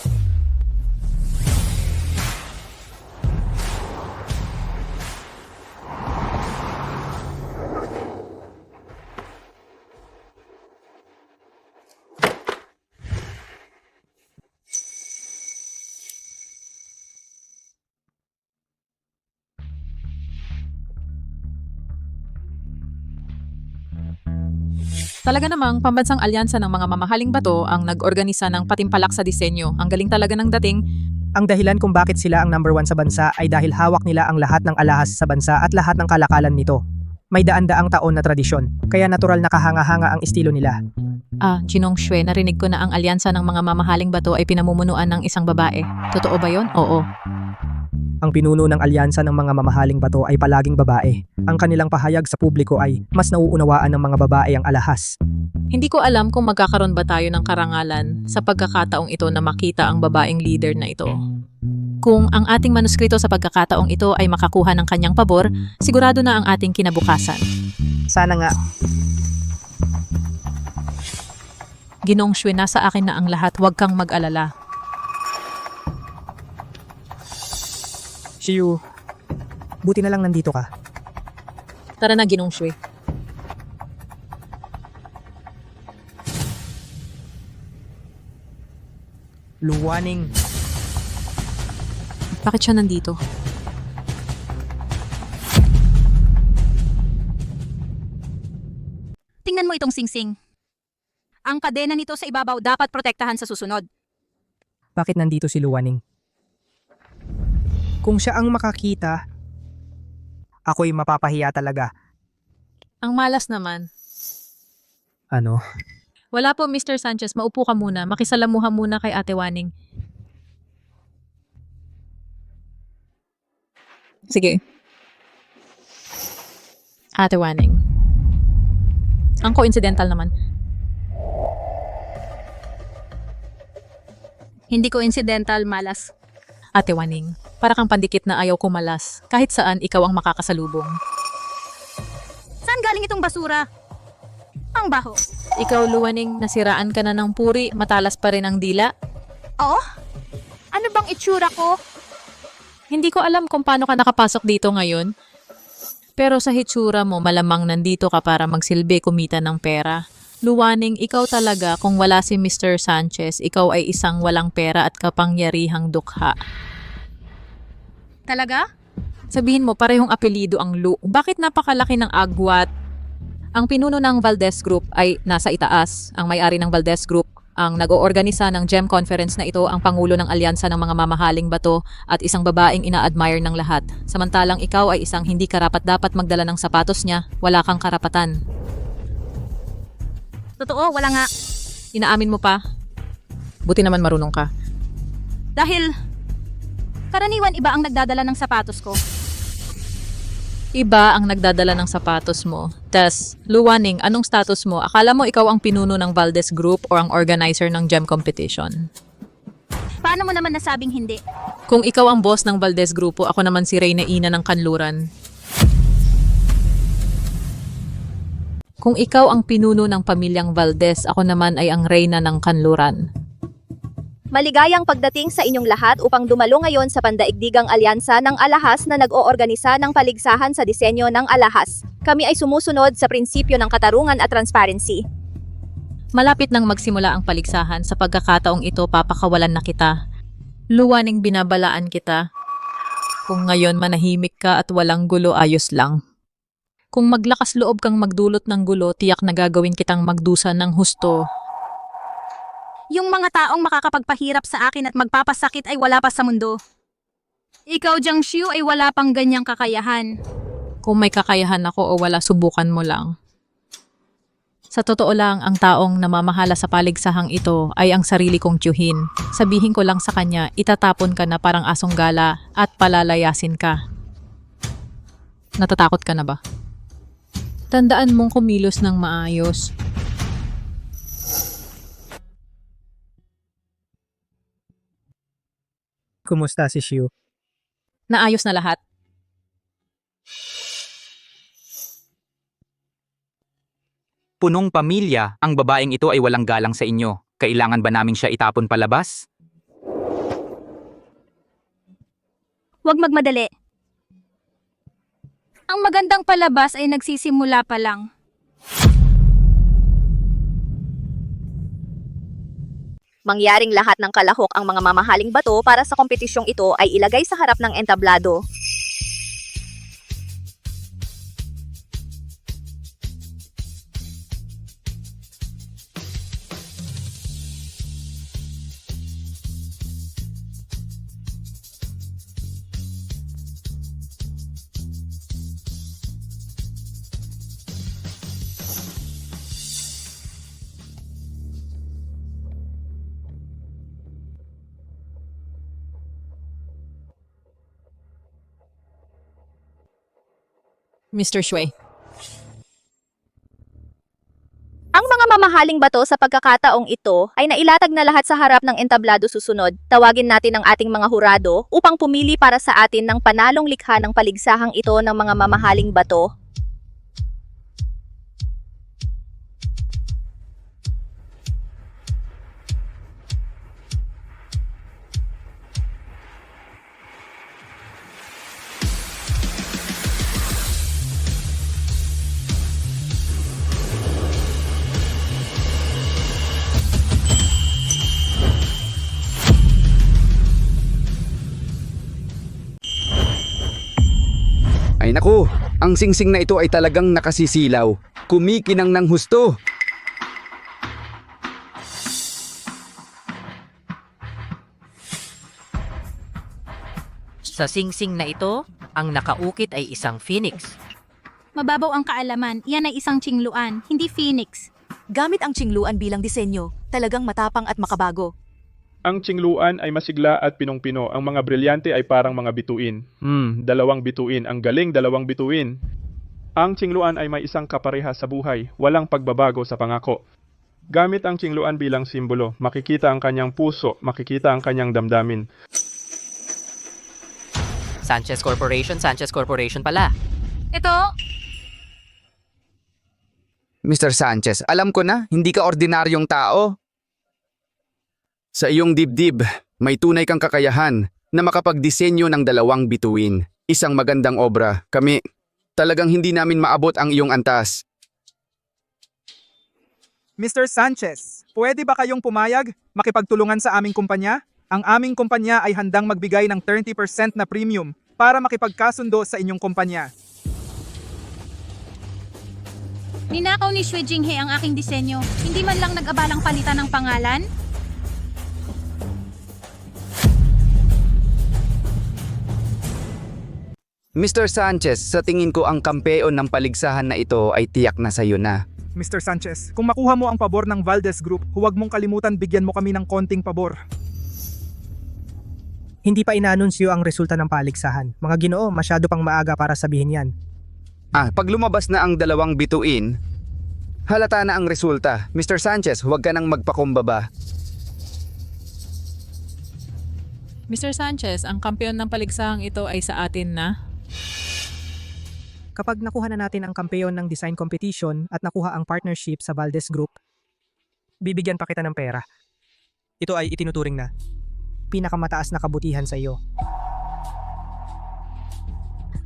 Talaga namang pambansang alyansa ng mga mamahaling bato ang nag-organisa ng patimpalak sa disenyo. Ang galing talaga ng dating. Ang dahilan kung bakit sila ang number 1 sa bansa ay dahil hawak nila ang lahat ng alahas sa bansa at lahat ng kalakalan nito. May daan-daang taon na tradisyon, kaya natural na kahanga-hanga ang estilo nila. Jinong Chue, narinig ko na ang alyansa ng mga mamahaling bato ay pinamumunuan ng isang babae. Totoo ba yon? Oo. Ang pinuno ng alyansa ng mga mamahaling bato ay palaging babae. Ang kanilang pahayag sa publiko ay mas nauunawaan ng mga babae ang alahas. Hindi ko alam kung magkakaroon ba tayo ng karangalan sa pagkakataong ito na makita ang babaeng leader na ito. Kung ang ating manuskrito sa pagkakataong ito ay makakuha ng kanyang pabor, sigurado na ang ating kinabukasan. Sana nga. Ginong Chue, nasa akin na ang lahat, huwag kang mag-alala. Shiyu, buti na lang nandito ka. Tara na, Ginong Chue. Luwaning. Bakit siya nandito? Tingnan mo itong singsing. Ang kadena nito sa ibabaw dapat protektahan sa susunod. Bakit nandito si Luwaning? Kung siya ang makakita, ako'y mapapahiya talaga. Ang malas naman. Ano? Wala po, Mr. Sanchez. Maupo ka muna. Makisalamuha muna kay Ate Waning. Sige. Ate Waning. Ang coincidental naman. Hindi ko incidental, malas. Ate Waning, para kang pandikit na ayaw kumalas. Kahit saan, ikaw ang makakasalubong. Saan galing itong basura? Ang baho. Ikaw, Luwaning, nasiraan ka na ng puri, matalas pa rin ang dila. Oh? Ano bang itsura ko? Hindi ko alam kung paano ka nakapasok dito ngayon. Pero sa hitsura mo, malamang nandito ka para magsilbi kumita ng pera. Luwaning, ikaw talaga, kung wala si Mr. Sanchez, ikaw ay isang walang pera at kapangyarihang dukha. Talaga? Sabihin mo, parehong apelido ang Lu. Bakit napakalaki ng agwat? Ang pinuno ng Valdez Group ay nasa itaas. Ang may-ari ng Valdez Group, ang nag-oorganisa ng GEM conference na ito, ang pangulo ng alyansa ng mga mamahaling bato at isang babaeng ina-admire ng lahat. Samantalang ikaw ay isang hindi karapat-dapat magdala ng sapatos niya, wala kang karapatan. Totoo, wala nga. Inaamin mo pa? Buti naman marunong ka. Dahil karaniwan iba ang nagdadala ng sapatos ko. Iba ang nagdadala ng sapatos mo. Tas, Luwaning, anong status mo? Akala mo ikaw ang pinuno ng Valdez Group o ang organizer ng GEM competition? Paano mo naman nasabing hindi? Kung ikaw ang boss ng Valdez Grupo, ako naman si Reyna Ina ng Kanluran. Kung ikaw ang pinuno ng pamilyang Valdez, ako naman ay ang Reyna ng Kanluran. Maligayang pagdating sa inyong lahat upang dumalo ngayon sa pandaigdigang alyansa ng alahas na nag-oorganisa ng paligsahan sa disenyo ng alahas. Kami ay sumusunod sa prinsipyo ng katarungan at transparency. Malapit nang magsimula ang paligsahan, sa pagkakataong ito papakawalan na kita. Luwaning, binabalaan kita. Kung ngayon manahimik ka at walang gulo, ayos lang. Kung maglakas loob kang magdulot ng gulo, tiyak na gagawin kitang magdusa ng husto. Yung mga taong makakapagpahirap sa akin at magpapasakit ay wala pa sa mundo. Ikaw, Jiang Xiu, ay wala pang ganyang kakayahan. Kung may kakayahan ako o wala, subukan mo lang. Sa totoo lang, ang taong namamahala sa paligsahang ito ay ang sarili kong tiyuhin. Sabihin ko lang sa kanya, itatapon ka na parang asong gala at palalayasin ka. Natatakot ka na ba? Tandaan mong kumilos ng maayos. Kumusta si Xiu? Naayos na lahat. Punong pamilya, ang babaeng ito ay walang galang sa inyo. Kailangan ba namin siya itapon palabas? Huwag magmadali. Ang magandang palabas ay nagsisimula pa lang. Mangyaring lahat ng kalahok ang mga mamahaling bato para sa kompetisyong ito ay ilagay sa harap ng entablado. Mr. Shui. Ang mga mamahaling bato sa pagkakataong ito ay nailatag na lahat sa harap ng entablado susunod. Tawagin natin ang ating mga hurado upang pumili para sa atin ng panalong likha ng paligsahang ito ng mga mamahaling bato. Ay naku, ang singsing na ito ay talagang nakasisilaw. Kumikinang ng husto. Sa singsing na ito, ang nakaukit ay isang phoenix. Mababaw ang kaalaman, iyan ay isang tsingluan, hindi phoenix. Gamit ang tsingluan bilang disenyo, talagang matapang at makabago. Ang tsingluan ay masigla at pinong-pino. Ang mga brilyante ay parang mga bituin. Dalawang bituin. Ang galing, dalawang bituin. Ang tsingluan ay may isang kapareha sa buhay. Walang pagbabago sa pangako. Gamit ang tsingluan bilang simbolo, makikita ang kanyang puso, makikita ang kanyang damdamin. Sanchez Corporation pala. Ito, Mr. Sanchez, alam ko na, hindi ka ordinaryong tao. Sa iyong dibdib, may tunay kang kakayahan na makapagdisenyo ng dalawang bituin. Isang magandang obra. Kami, talagang hindi namin maabot ang iyong antas. Mr. Sanchez, pwede ba kayong pumayag makipagtulungan sa aming kumpanya? Ang aming kumpanya ay handang magbigay ng 30% na premium para makipagkasundo sa inyong kumpanya. Ninakaw ni Xue Jinghe ang aking disenyo. Hindi man lang nag-abalang palitan ng pangalan. Mr. Sanchez, sa tingin ko ang kampeon ng paligsahan na ito ay tiyak na sayo na. Mr. Sanchez, kung makuha mo ang pabor ng Valdez Group, huwag mong kalimutan bigyan mo kami ng konting pabor. Hindi pa inaanunsyo ang resulta ng paligsahan. Mga Ginoo, masyado pang maaga para sabihin yan. Pag lumabas na ang dalawang bituin, halata na ang resulta. Mr. Sanchez, huwag ka nang magpakumbaba. Mr. Sanchez, ang kampeon ng paligsahang ito ay sa atin na. Kapag nakuha na natin ang kampeon ng design competition at nakuha ang partnership sa Valdez Group, bibigyan pa kita ng pera. Ito ay itinuturing na pinakamataas na kabutihan sa iyo.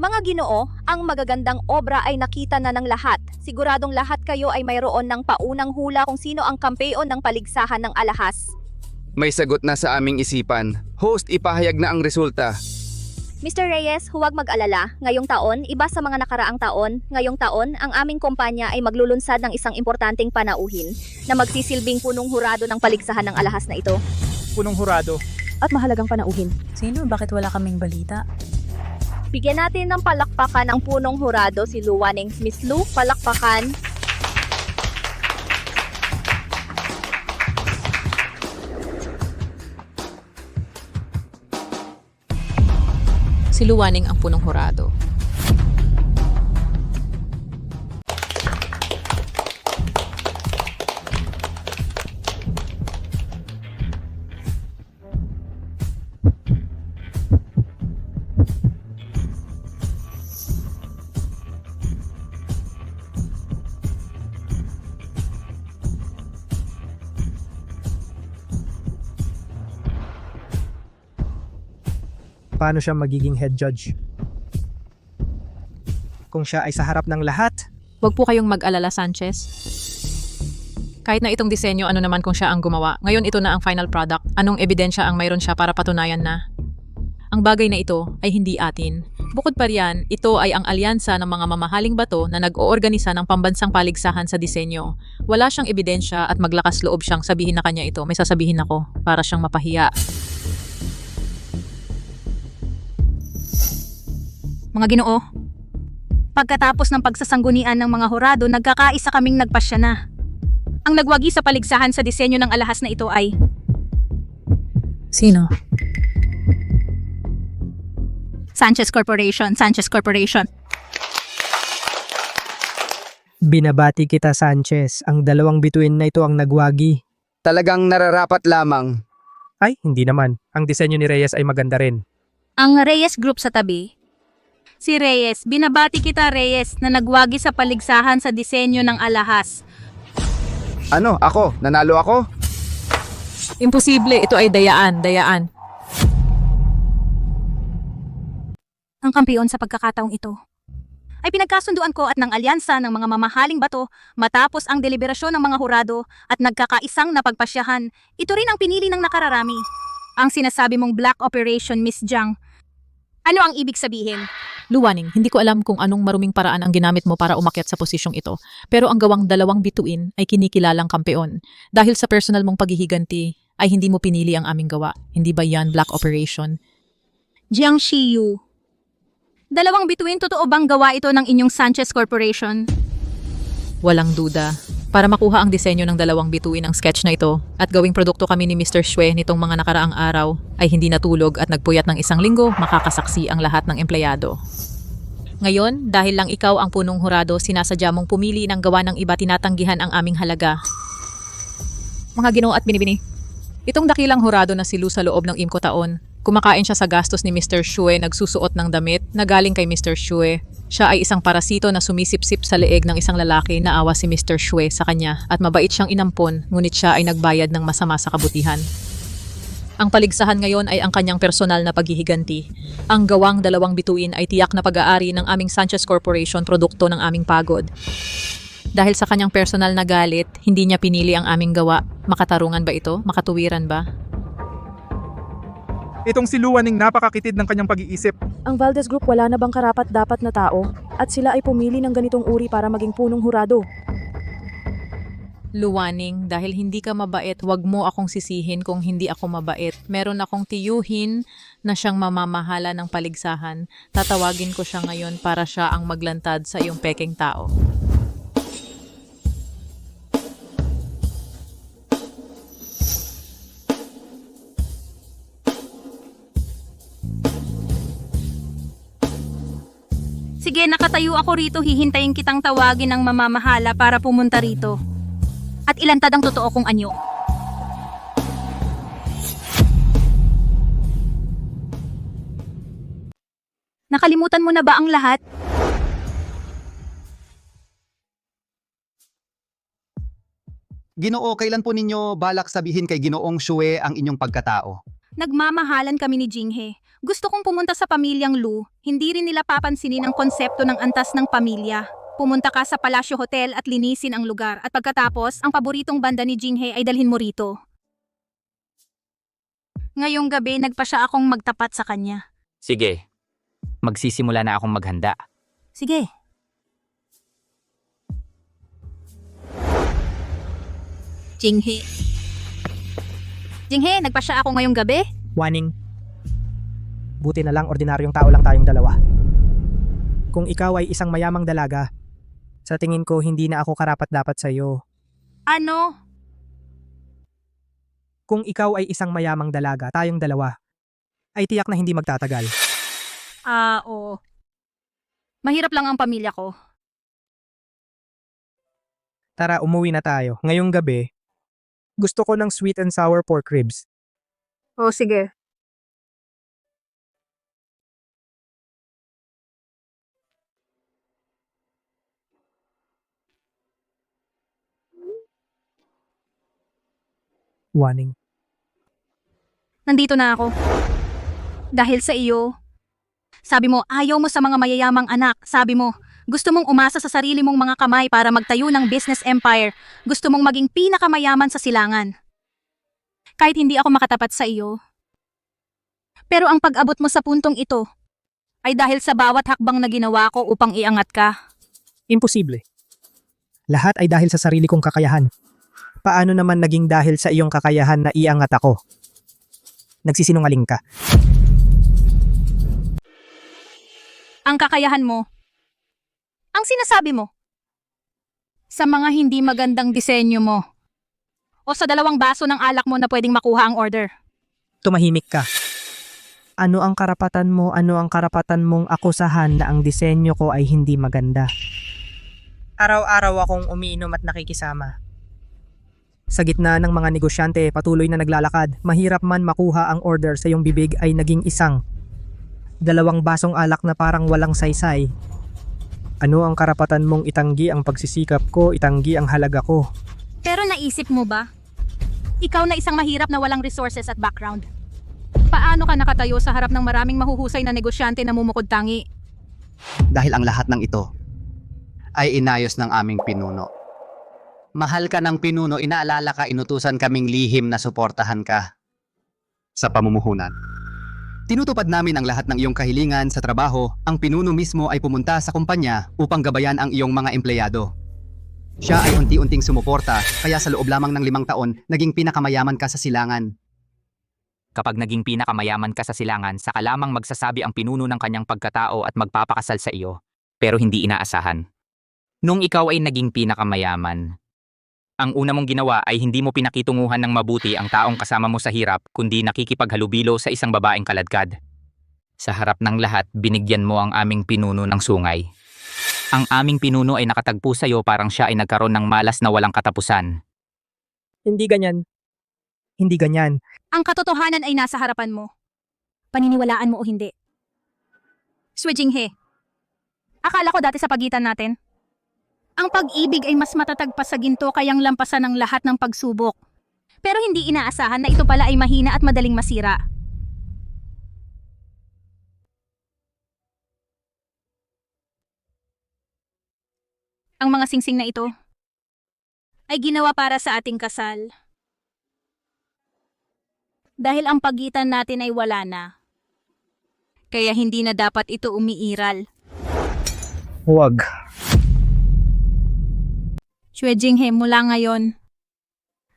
Mga Ginoo, ang magagandang obra ay nakita na ng lahat. Siguradong lahat kayo ay mayroon ng paunang hula kung sino ang kampeon ng paligsahan ng alahas. May sagot na sa aming isipan. Host, ipahayag na ang resulta. Mr. Reyes, huwag mag-alala. Ngayong taon, iba sa mga nakaraang taon, ngayong taon, ang aming kumpanya ay maglulunsad ng isang importanteng panauhin na magsisilbing punong hurado ng paligsahan ng alahas na ito. Punong hurado. At mahalagang panauhin. Sino? Bakit wala kaming balita? Bigyan natin ng palakpakan ang punong hurado si Luwaning. Miss Lu, palakpakan. Si Luwaning ang punong hurado. Paano siya magiging head judge? Kung siya ay sa harap ng lahat, Huwag po kayong mag-alala, Sanchez. Kahit na itong disenyo, ano naman kung siya ang gumawa. Ngayon ito na ang final product. Anong ebidensya ang mayroon siya para patunayan na ang bagay na ito ay hindi atin. Bukod pa riyan, ito ay ang alyansa ng mga mamahaling bato na nag-oorganisa ng pambansang paligsahan sa disenyo. Wala siyang ebidensya at maglakas loob siyang sabihin na kanya ito. May sasabihin ako para siyang mapahiya. Mga Ginoo, pagkatapos ng pagsasanggunian ng mga hurado, nagkakaisa kaming nagpasya na. Ang nagwagi sa paligsahan sa disenyo ng alahas na ito ay... Sino? Sanchez Corporation, Sanchez Corporation. binabati kita Sanchez. Ang dalawang bituin na ito ang nagwagi. Talagang nararapat lamang. Ay, hindi naman. Ang disenyo ni Reyes ay maganda rin. Ang Reyes Group sa tabi. Si Reyes, binabati kita Reyes na nagwagi sa paligsahan sa disenyo ng alahas. Ano? Ako? Nanalo ako? Imposible, ito ay dayaan. Ang kampeon sa pagkakataong ito ay pinagkasunduan ko at ng alyansa ng mga mamahaling bato matapos ang deliberasyon ng mga hurado at nagkakaisang napagpasyahan. Ito rin ang pinili ng nakararami. Ang sinasabi mong Black Operation, Miss Jiang. Ano ang ibig sabihin? Luwaning, hindi ko alam kung anong maruming paraan ang ginamit mo para umakyat sa posisyong ito. Pero ang gawang dalawang bituin ay kinikilalang kampeon. Dahil sa personal mong paghihiganti, ay hindi mo pinili ang aming gawa. Hindi ba yan Black Operation? Jiang Shiyu. Dalawang bituin, totoo bang gawa ito ng inyong Sanchez Corporation? Walang duda. Para makuha ang disenyo ng dalawang bituin ang sketch na ito at gawing produkto kami ni Mr. Xue nitong mga nakaraang araw ay hindi natulog at nagpuyat ng 1 linggo, makakasaksi ang lahat ng empleyado. Ngayon, dahil lang ikaw ang punong hurado, sinasadya mong pumili ng gawa ng iba, tinatanggihan ang aming halaga. Mga Ginoo at Binibini, itong dakilang hurado na si Lu sa loob ng IMCO taon Kumakain siya sa gastos ni Mr. Shue, nagsusuot ng damit na galing kay Mr. Shue. Siya ay isang parasito na sumisipsip sa leeg ng isang lalaki na awa si Mr. Shue sa kanya at mabait siyang inampon, ngunit siya ay nagbayad ng masama sa kabutihan. Ang paligsahan ngayon ay ang kanyang personal na paghihiganti. Ang gawang 2 bituin ay tiyak na pag-aari ng aming Sanchez Corporation, produkto ng aming pagod. Dahil sa kanyang personal na galit, hindi niya pinili ang aming gawa. Makatarungan ba ito? Makatuwiran ba? Itong si Luwaning napakakitid ng kanyang pag-iisip. Ang Valdez Group wala na bang karapat-dapat na tao at sila ay pumili ng ganitong uri para maging punong hurado. Luwaning, dahil hindi ka mabait, wag mo akong sisihin kung hindi ako mabait. Meron akong tiyuhin na siyang mamamahala ng paligsahan. Tatawagin ko siya ngayon para siya ang maglantad sa iyong pekeng tao. Sige, nakatayo ako rito, hihintayin kitang tawagin ng mamamahala para pumunta rito. At ilantad ang totoo kong anyo. Nakalimutan mo na ba ang lahat? Ginoo, kailan po ninyo balak sabihin kay Ginoong Shue ang inyong pagkatao? Nagmamahalan kami ni Jinghe. Gusto kong pumunta sa pamilyang Lu. Hindi rin nila papansinin ang konsepto ng antas ng pamilya. Pumunta ka sa Palacio Hotel at linisin ang lugar. At pagkatapos, ang paboritong banda ni Jinghe ay dalhin mo rito. Ngayong gabi, nagpa siya akong magtapat sa kanya. Sige, magsisimula na akong maghanda. Sige. Jinghe. Jinghe, nagpa siya ako ngayong gabi? Waning. Buti na lang ordinaryong tao lang tayong dalawa. Kung ikaw ay isang mayamang dalaga, sa tingin ko hindi na ako karapat-dapat sa iyo. Ano? Kung ikaw ay isang mayamang dalaga, tayong dalawa, ay tiyak na hindi magtatagal. Oo. Mahirap lang ang pamilya ko. Tara, umuwi na tayo. Ngayong gabi, gusto ko ng sweet and sour pork ribs. O sige. Waning. Nandito na ako. Dahil sa iyo. Sabi mo, ayaw mo sa mga mayayamang anak. Sabi mo, gusto mong umasa sa sarili mong mga kamay para magtayo ng business empire. Gusto mong maging pinakamayaman sa silangan. Kahit hindi ako makatapat sa iyo. Pero ang pag-abot mo sa puntong ito ay dahil sa bawat hakbang na ginawa ko upang iangat ka. Imposible. Lahat ay dahil sa sarili kong kakayahan. Paano naman naging dahil sa iyong kakayahan na iangat ako? Nagsisinungaling ka. Ang kakayahan mo. Ang sinasabi mo. Sa mga hindi magandang disenyo mo. O sa 2 baso ng alak mo na pwedeng makuha ang order. Tumahimik ka. Ano ang karapatan mo? Ano ang karapatan mong akusahan na ang disenyo ko ay hindi maganda? Araw-araw akong umiinom at nakikisama. Sa gitna ng mga negosyante patuloy na naglalakad, mahirap man makuha ang order sa iyong bibig ay naging 1, 2 basong alak na parang walang saysay. Ano ang karapatan mong itanggi ang pagsisikap ko, itanggi ang halaga ko? Pero naisip mo ba? Ikaw na isang mahirap na walang resources at background. Paano ka nakatayo sa harap ng maraming mahuhusay na negosyante na mumukod tangi? Dahil ang lahat ng ito ay inayos ng aming pinuno. Mahal ka ng pinuno, inaalala ka, inutusan kaming lihim na suportahan ka sa pamumuhunan. Tinutupad namin ang lahat ng iyong kahilingan sa trabaho. Ang pinuno mismo ay pumunta sa kumpanya upang gabayan ang iyong mga empleyado. Siya ay unti-unting sumuporta, kaya sa loob lamang ng 5 taon, naging pinakamayaman ka sa silangan. Kapag naging pinakamayaman ka sa silangan, saka lamang magsasabi ang pinuno ng kanyang pagkatao at magpapakasal sa iyo, pero hindi inaasahan. Nung ikaw ay naging pinakamayaman, ang una mong ginawa ay hindi mo pinakitunguhan ng mabuti ang taong kasama mo sa hirap, kundi nakikipaghalubilo sa isang babaeng kaladkad. Sa harap ng lahat, binigyan mo ang aming pinuno ng sungay. Ang aming pinuno ay nakatagpo sa iyo parang siya ay nagkaroon ng malas na walang katapusan. Hindi ganyan. Hindi ganyan. Ang katotohanan ay nasa harapan mo. Paniniwalaan mo o hindi. Shwe Jinghe, akala ko dati sa pagitan natin, ang pag-ibig ay mas matatag pa sa ginto kayang lampasan ng lahat ng pagsubok. Pero hindi inaasahan na ito pala ay mahina at madaling masira. Ang mga singsing na ito ay ginawa para sa ating kasal. Dahil ang pagitan natin ay wala na. Kaya hindi na dapat ito umiiral. Huwag. Shwe Jinghe, mula ngayon,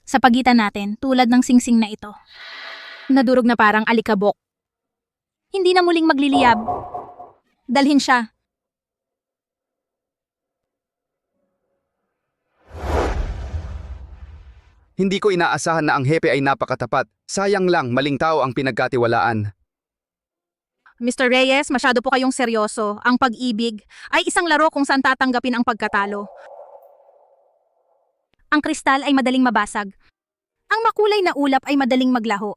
sa pagitan natin, tulad ng singsing na ito, nadurog na parang alikabok. Hindi na muling magliliyab. Dalhin siya. Hindi ko inaasahan na ang hepe ay napakatapat. Sayang lang, maling tao ang pinagkatiwalaan. Mr. Reyes, masyado po kayong seryoso. Ang pag-ibig ay isang laro kung saan tatanggapin ang pagkatalo. Ang kristal ay madaling mabasag. Ang makulay na ulap ay madaling maglaho.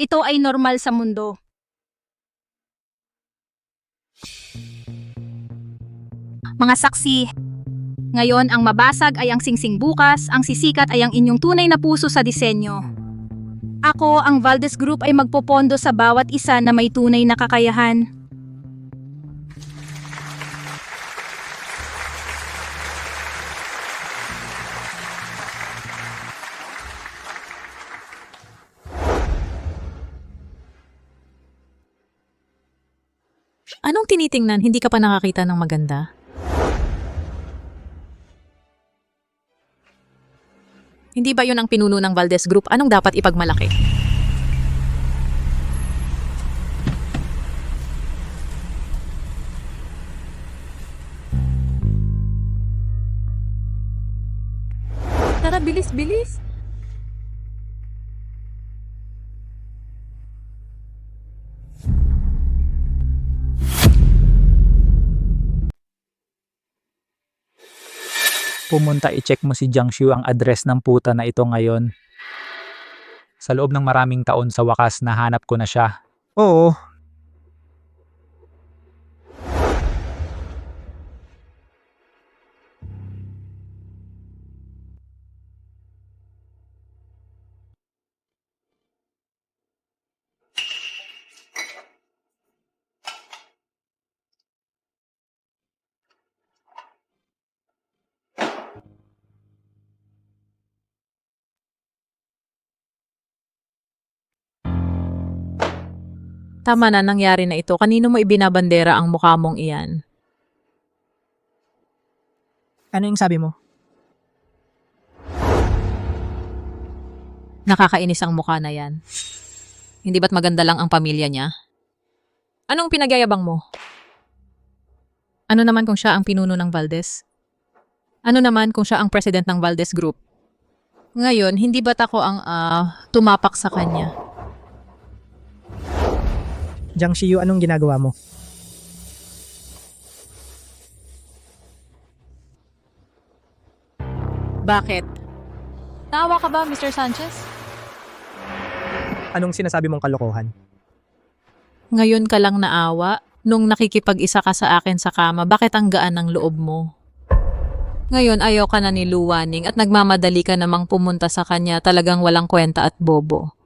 Ito ay normal sa mundo. Mga saksi, ngayon ang mabasag ay ang singsing bukas, ang sisikat ay ang inyong tunay na puso sa disenyo. Ako, ang Valdez Group ay magpopondo sa bawat isa na may tunay na kakayahan. Anong tinitingnan? Hindi ka pa nakakita ng maganda? Hindi ba yun ang pinuno ng Valdez Group? Anong dapat ipagmalaki? Tara, bilis, bilis! Pumunta i-check mo si Jiangshu ang address ng puta na ito ngayon. Sa loob ng maraming taon sa wakas nahanap ko na siya. Oo. Tama na, nangyari na ito. Kanino mo ibinabandera ang mukha mong iyan? Ano yung sabi mo? Nakakainis ang mukha na yan. Hindi ba't maganda lang ang pamilya niya? Anong pinagyayabang mo? Ano naman kung siya ang pinuno ng Valdez? Ano naman kung siya ang president ng Valdez Group? Ngayon, hindi ba't ako ang tumapak sa kanya? Jiang Shiyu, anong ginagawa mo? Bakit? Tawa ka ba, Mr. Sanchez? Anong sinasabi mong kalokohan? Ngayon ka lang naawa nung nakikipag-isa ka sa akin sa kama. Bakit ang gaan ng loob mo? Ngayon ayaw ka na ni Luwaning at nagmamadali ka namang pumunta sa kanya. Talagang walang kwenta at bobo.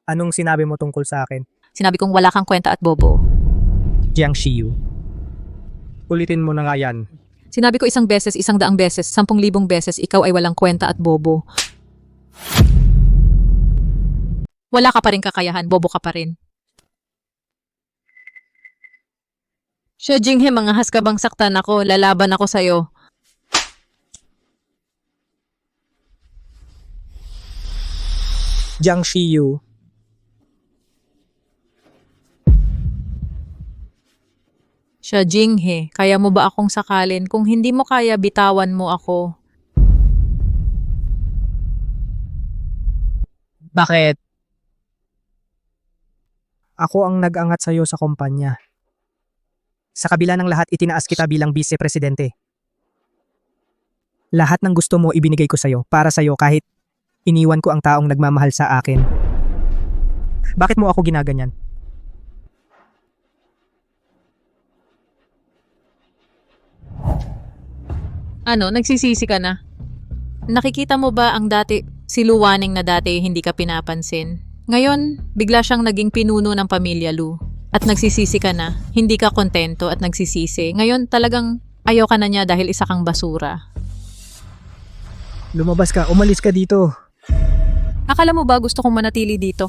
Anong sinabi mo tungkol sa akin? Sinabi kong wala kang kwenta at bobo. Jiang Shiyu. Ulitin mo na nga yan. Sinabi ko 100 beses, 100 beses, 10,000 beses, ikaw ay walang kwenta at bobo. Wala ka pa rin kakayahan, bobo ka pa rin. Siya Jinghe, mga has ka bang saktan ako, lalaban ako sa'yo. Jiang Shiyu. Siya Jinghe, kaya mo ba akong sakalin? Kung hindi mo kaya, bitawan mo ako. Bakit? Ako ang nag-angat sa'yo sa kumpanya. Sa kabila ng lahat, itinaas kita bilang vice-presidente. Lahat ng gusto mo ibinigay ko sa'yo, para sa'yo kahit iniwan ko ang taong nagmamahal sa akin. Bakit mo ako ginaganyan? Ano, nagsisisi ka na? Nakikita mo ba ang si Luwaning na dati hindi ka pinapansin? Ngayon, bigla siyang naging pinuno ng pamilya Lu. At nagsisisi ka na, hindi ka kontento at nagsisisi. Ngayon talagang ayaw ka na niya dahil isa kang basura. Lumabas ka, umalis ka dito. Akala mo ba gusto kong manatili dito?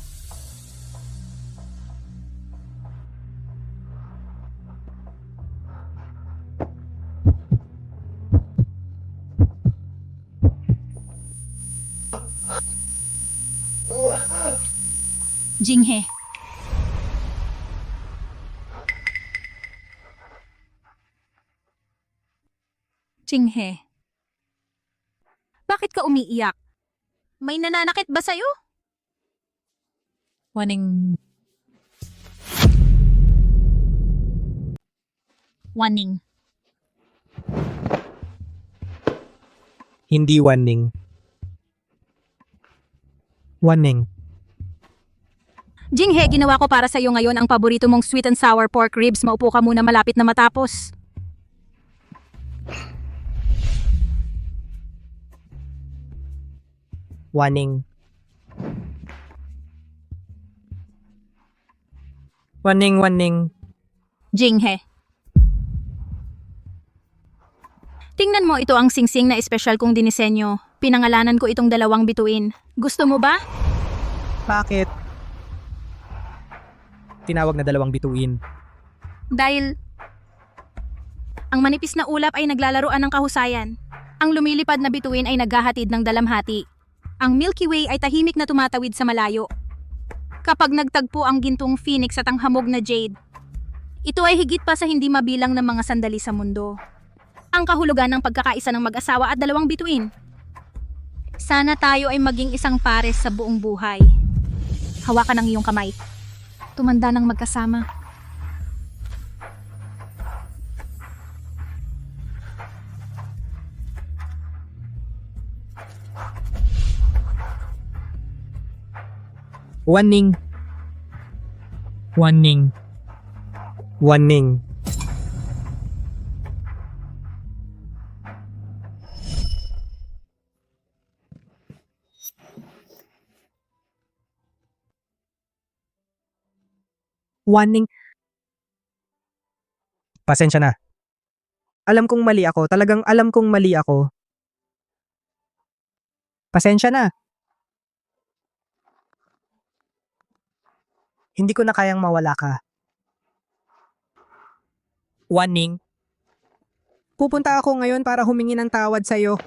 Jinghe. Jinghe. Bakit ka umiiyak? May nananakit ba sa'yo? Waning Waning. Hindi Waning. Waning. Jinghe, ginawa ko para sa'yo ngayon ang paborito mong sweet and sour pork ribs. Maupo ka muna malapit na matapos. Waning. Waning. Jinghe. Tingnan mo, ito ang singsing na espesyal kong dinisenyo. Pinangalanan ko itong 2 bituin. Gusto mo ba? Bakit? Tinawag na 2 bituin. Dahil ang manipis na ulap ay naglalaroan ng kahusayan. Ang lumilipad na bituin ay naghahatid ng dalamhati. Ang Milky Way ay tahimik na tumatawid sa malayo. Kapag nagtagpo ang gintong phoenix at ang hamog na jade, ito ay higit pa sa hindi mabilang ng mga sandali sa mundo. Ang kahulugan ng pagkakaisa ng mag-asawa at 2 bituin. Sana tayo ay maging isang pares sa buong buhay. Hawakan ang iyong kamay. Tumanda ng magkasama. Waning. Waning. Pasensya na. Alam kong mali ako. Talagang alam kong mali ako. Pasensya na. Hindi ko na kayang mawala ka. Waning. Pupunta ako ngayon para humingi ng tawad sa'yo.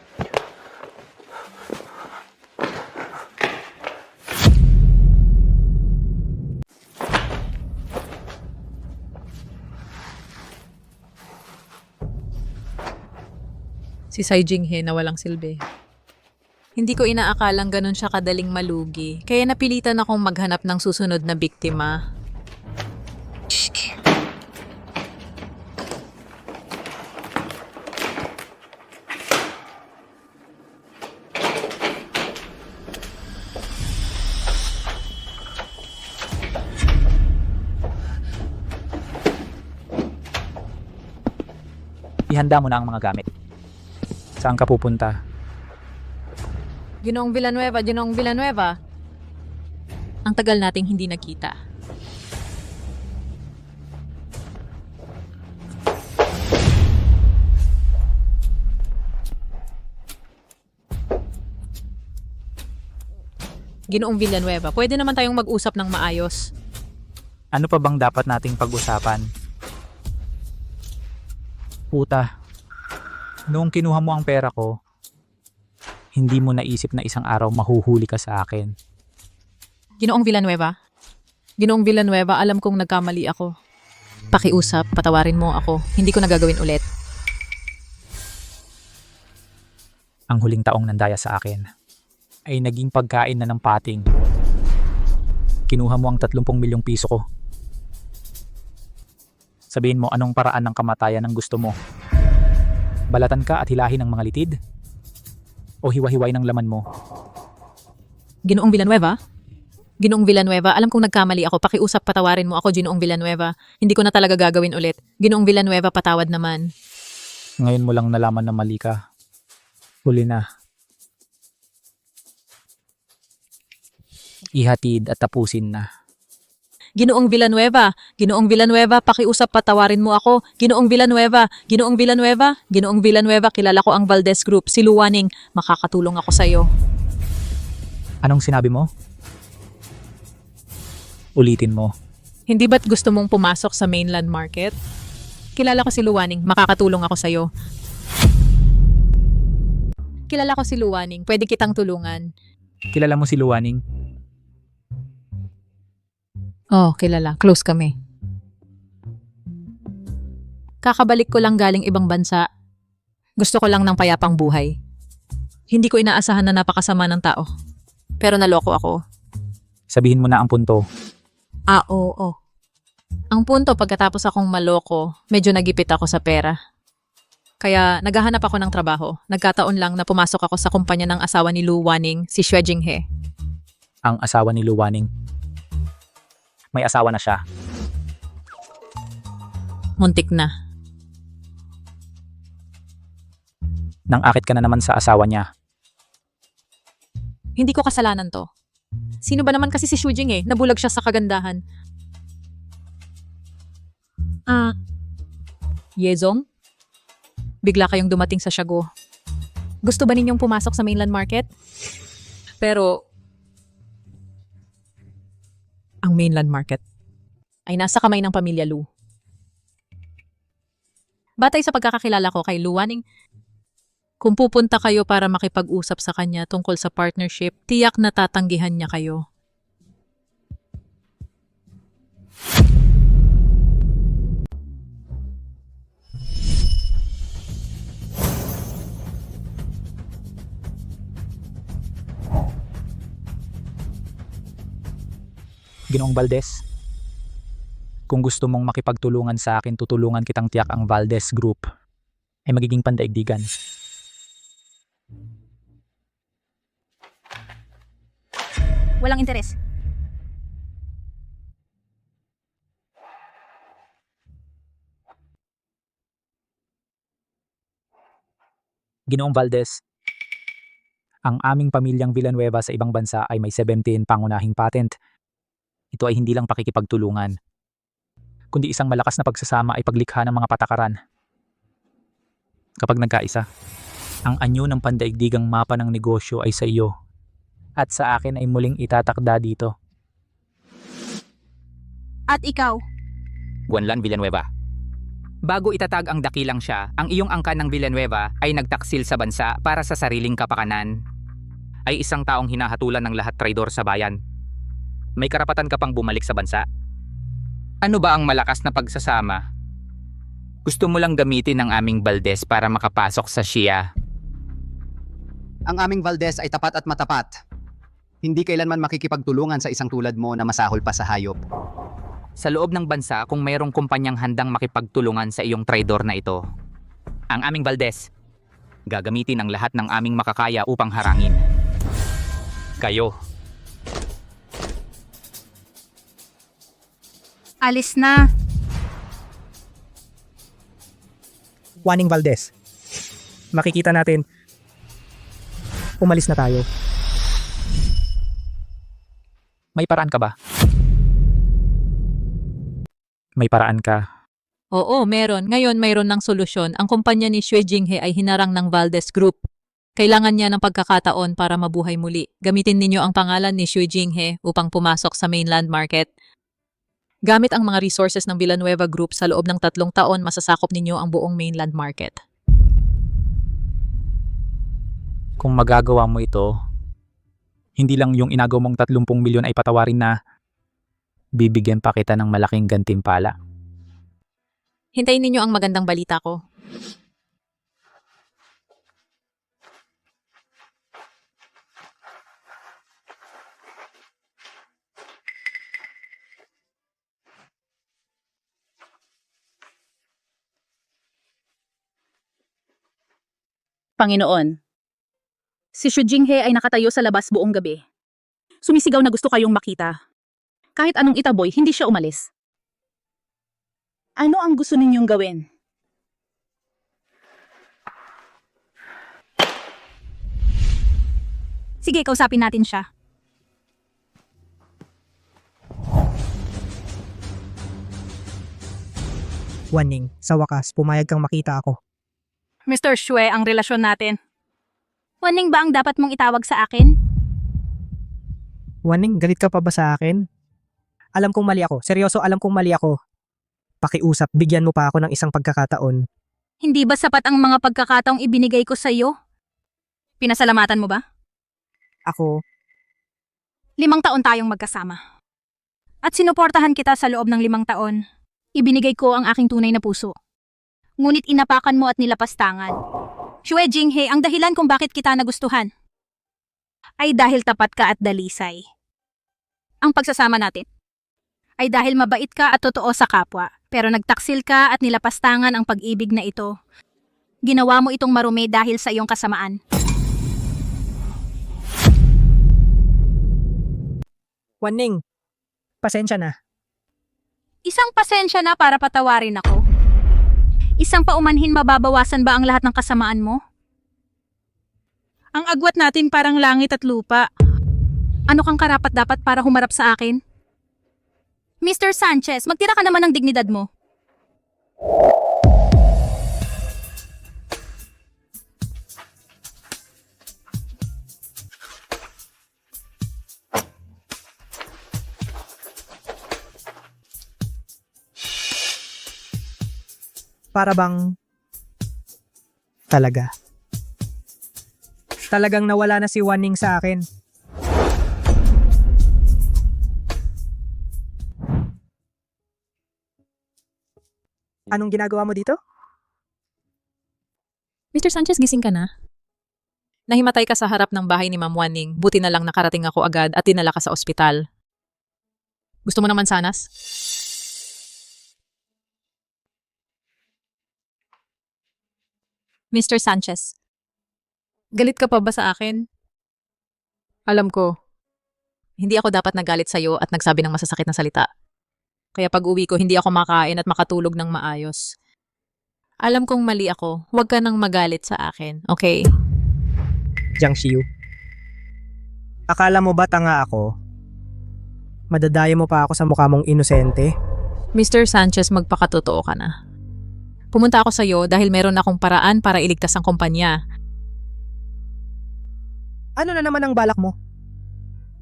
si Sai Jinghe na walang silbi. Hindi ko inaakalang ganun siya kadaling malugi, kaya napilitan akong maghanap ng susunod na biktima. Ihanda mo na ang mga gamit. Saan ka pupunta? Ginoong Villanueva. Ang tagal nating hindi nakita. Ginoong Villanueva, pwede naman tayong mag-usap ng maayos. Ano pa bang dapat nating pag-usapan? Puta. Noong kinuha mo ang pera ko, hindi mo naisip na isang araw mahuhuli ka sa akin. Ginoong Villanueva, alam kong nagkamali ako. Pakiusap, patawarin mo ako. Hindi ko nagagawin ulit. Ang huling taong nandaya sa akin ay naging pagkain na ng pating. Kinuha mo ang 30 milyong piso ko. Sabihin mo anong paraan ng kamatayan ang gusto mo. Balatan ka at hilahin ng mga litid? O hiwa-hiway ng laman mo? Ginoong Villanueva, Ginoong Villanueva, alam kong nagkamali ako. Pakiusap, patawarin mo ako, Ginoong Villanueva. Hindi ko na talaga gagawin ulit. Ginoong Villanueva, patawad naman. Ngayon mo lang nalaman na mali ka. Huli na. Ihatid at tapusin na. Ginoong Villanueva, Ginoong Villanueva, pakiusap, patawarin mo ako. Ginoong Villanueva, Ginoong Villanueva, Ginoong Villanueva, kilala ko ang Valdez Group. Si Luwaning, makakatulong ako sa iyo. Anong sinabi mo? Ulitin mo. Hindi ba't gusto mong pumasok sa mainland market? Kilala ko si Luwaning, makakatulong ako sa iyo. Kilala ko si Luwaning, pwede kitang tulungan. Kilala mo si Luwaning? Oh, kilala. Close kami. Kakabalik ko lang galing ibang bansa. Gusto ko lang ng payapang buhay. Hindi ko inaasahan na napakasama ng tao. Pero naloko ako. Sabihin mo na ang punto. Oo. Ang punto, pagkatapos akong maloko, medyo nagipit ako sa pera. Kaya naghahanap ako ng trabaho. Nagkataon lang na pumasok ako sa kumpanya ng asawa ni Lu Waning, si Xue Jinghe. Ang asawa ni Luwaning. May asawa na siya. Muntik na. Nang akit ka na naman sa asawa niya. Hindi ko kasalanan to. Sino ba naman kasi si Xue Jinghe? Nabulag siya sa kagandahan. Yezong? Bigla kayong dumating sa Siago. Gusto ba ninyong pumasok sa mainland market? Pero, ang mainland market ay nasa kamay ng pamilya Lu. Batay sa pagkakakilala ko kay Lu Waning, kung pupunta kayo para makipag-usap sa kanya tungkol sa partnership, tiyak na tatanggihan niya kayo. Ginoong Valdez, kung gusto mong makipagtulungan sa akin, tutulungan kitang tiyak ang Valdez Group ay magiging pandaigdigan. Walang interes. Ginoong Valdez, ang aming pamilyang Villanueva sa ibang bansa ay may 17 pangunahing patent. Ito ay hindi lang pakikipagtulungan, kundi isang malakas na pagsasama ay paglikha ng mga patakaran. Kapag nagkaisa, ang anyo ng pandaigdigang mapa ng negosyo ay sa iyo at sa akin ay muling itatakda dito. At ikaw? Guanlan Villanueva. Bago itatag ang dakilang siya, ang iyong angkan ng Villanueva ay nagtaksil sa bansa para sa sariling kapakanan. Ay isang taong hinahatulan ng lahat traidor sa bayan. May karapatan ka pang bumalik sa bansa. Ano ba ang malakas na pagsasama? Gusto mo lang gamitin ang aming Valdez para makapasok sa Shia. Ang aming Valdez ay tapat at matapat. Hindi kailanman makikipagtulungan sa isang tulad mo na masahol pa sa hayop. Sa loob ng bansa, kung mayroong kumpanyang handang makipagtulungan sa iyong traidor na ito, ang aming Valdez, gagamitin ang lahat ng aming makakaya upang harangin kayo. Alis na. Waning Valdez, makikita natin. Umalis na tayo. May paraan ka ba? May paraan ka. Oo, meron. Ngayon mayroon ng solusyon. Ang kumpanya ni Xue Jinghe ay hinarang ng Valdez Group. Kailangan niya ng pagkakataon para mabuhay muli. Gamitin ninyo ang pangalan ni Xue Jinghe upang pumasok sa mainland market. Gamit ang mga resources ng Villanueva Group sa loob ng 3 taon, masasakop ninyo ang buong mainland market. Kung magagawa mo ito, hindi lang yung inagaw mong 30 milyon ay patawarin na, bibigyan pa kita ng malaking gantimpala. Hintayin ninyo ang magandang balita ko. Panginoon, si Xue Jinghe ay nakatayo sa labas buong gabi. Sumisigaw na gusto kayong makita. Kahit anong itaboy, hindi siya umalis. Ano ang gusto ninyong gawin? Sige, kausapin natin siya. Waning, sa wakas, pumayag kang makita ako. Mr. Shue, ang relasyon natin. Waning ba ang dapat mong itawag sa akin? Waning, galit ka pa ba sa akin? Alam kong mali ako. Seryoso, alam kong mali ako. Pakiusap, bigyan mo pa ako ng isang pagkakataon. Hindi ba sapat ang mga pagkakataong ibinigay ko sa iyo? Pinasalamatan mo ba? Ako, 5 taon tayong magkasama. At sinuportahan kita sa loob ng 5 taon. Ibinigay ko ang aking tunay na puso. Ngunit inapakan mo at nilapastangan. Shue Jinghe, ang dahilan kung bakit kita nagustuhan ay dahil tapat ka at dalisay. Ang pagsasama natin ay dahil mabait ka at totoo sa kapwa, pero nagtaksil ka at nilapastangan ang pag-ibig na ito. Ginawa mo itong marumi dahil sa iyong kasamaan. Waning, pasensya na. Isang pasensya na para patawarin ako. Isang paumanhin mababawasan ba ang lahat ng kasamaan mo? Ang agwat natin parang langit at lupa. Ano kang karapat-dapat para humarap sa akin? Mr. Sanchez, magtira ka naman ng dignidad mo. Para bang... Talaga. Talagang nawala na si Waning sa akin. Anong ginagawa mo dito? Mr. Sanchez, gising ka na? Nahimatay ka sa harap ng bahay ni Ma'am Waning. Buti na lang nakarating ako agad at dinala ka sa ospital. Gusto mo naman sanas? Mr. Sanchez, galit ka pa ba sa akin? Alam ko, hindi ako dapat nagalit sa'yo at nagsabi ng masasakit na salita. Kaya pag uwi ko, hindi ako makain at makatulog ng maayos. Alam kong mali ako. Huwag ka nang magalit sa akin, okay? Jiang Xiu. Akala mo ba tanga ako? Madadaya mo pa ako sa mukha mong inosente? Mr. Sanchez, magpakatotoo ka na. Pumunta ako sa'yo dahil meron akong paraan para iligtas ang kumpanya. Ano na naman ang balak mo?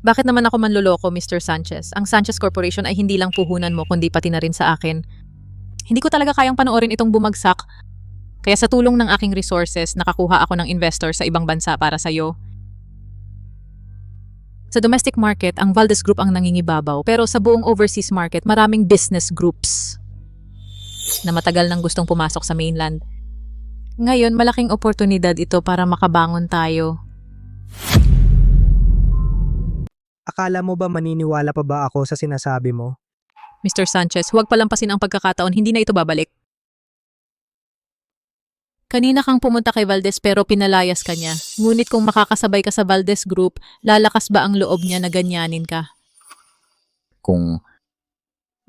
Bakit naman ako manloloko, Mr. Sanchez? Ang Sanchez Corporation ay hindi lang puhunan mo kundi pati na rin sa akin. Hindi ko talaga kayang panoorin itong bumagsak. Kaya sa tulong ng aking resources, nakakuha ako ng investor sa ibang bansa para sa'yo. Sa domestic market, ang Valdez Group ang nangingibabaw. Pero sa buong overseas market, maraming business groups na matagal nang gustong pumasok sa mainland. Ngayon, malaking oportunidad ito para makabangon tayo. Akala mo ba maniniwala pa ba ako sa sinasabi mo? Mr. Sanchez, huwag palampasin ang pagkakataon, hindi na ito babalik. Kanina kang pumunta kay Valdez pero pinalayas ka niya. Ngunit kung makakasabay ka sa Valdez Group, lalakas ba ang loob niya na ganyanin ka? Kung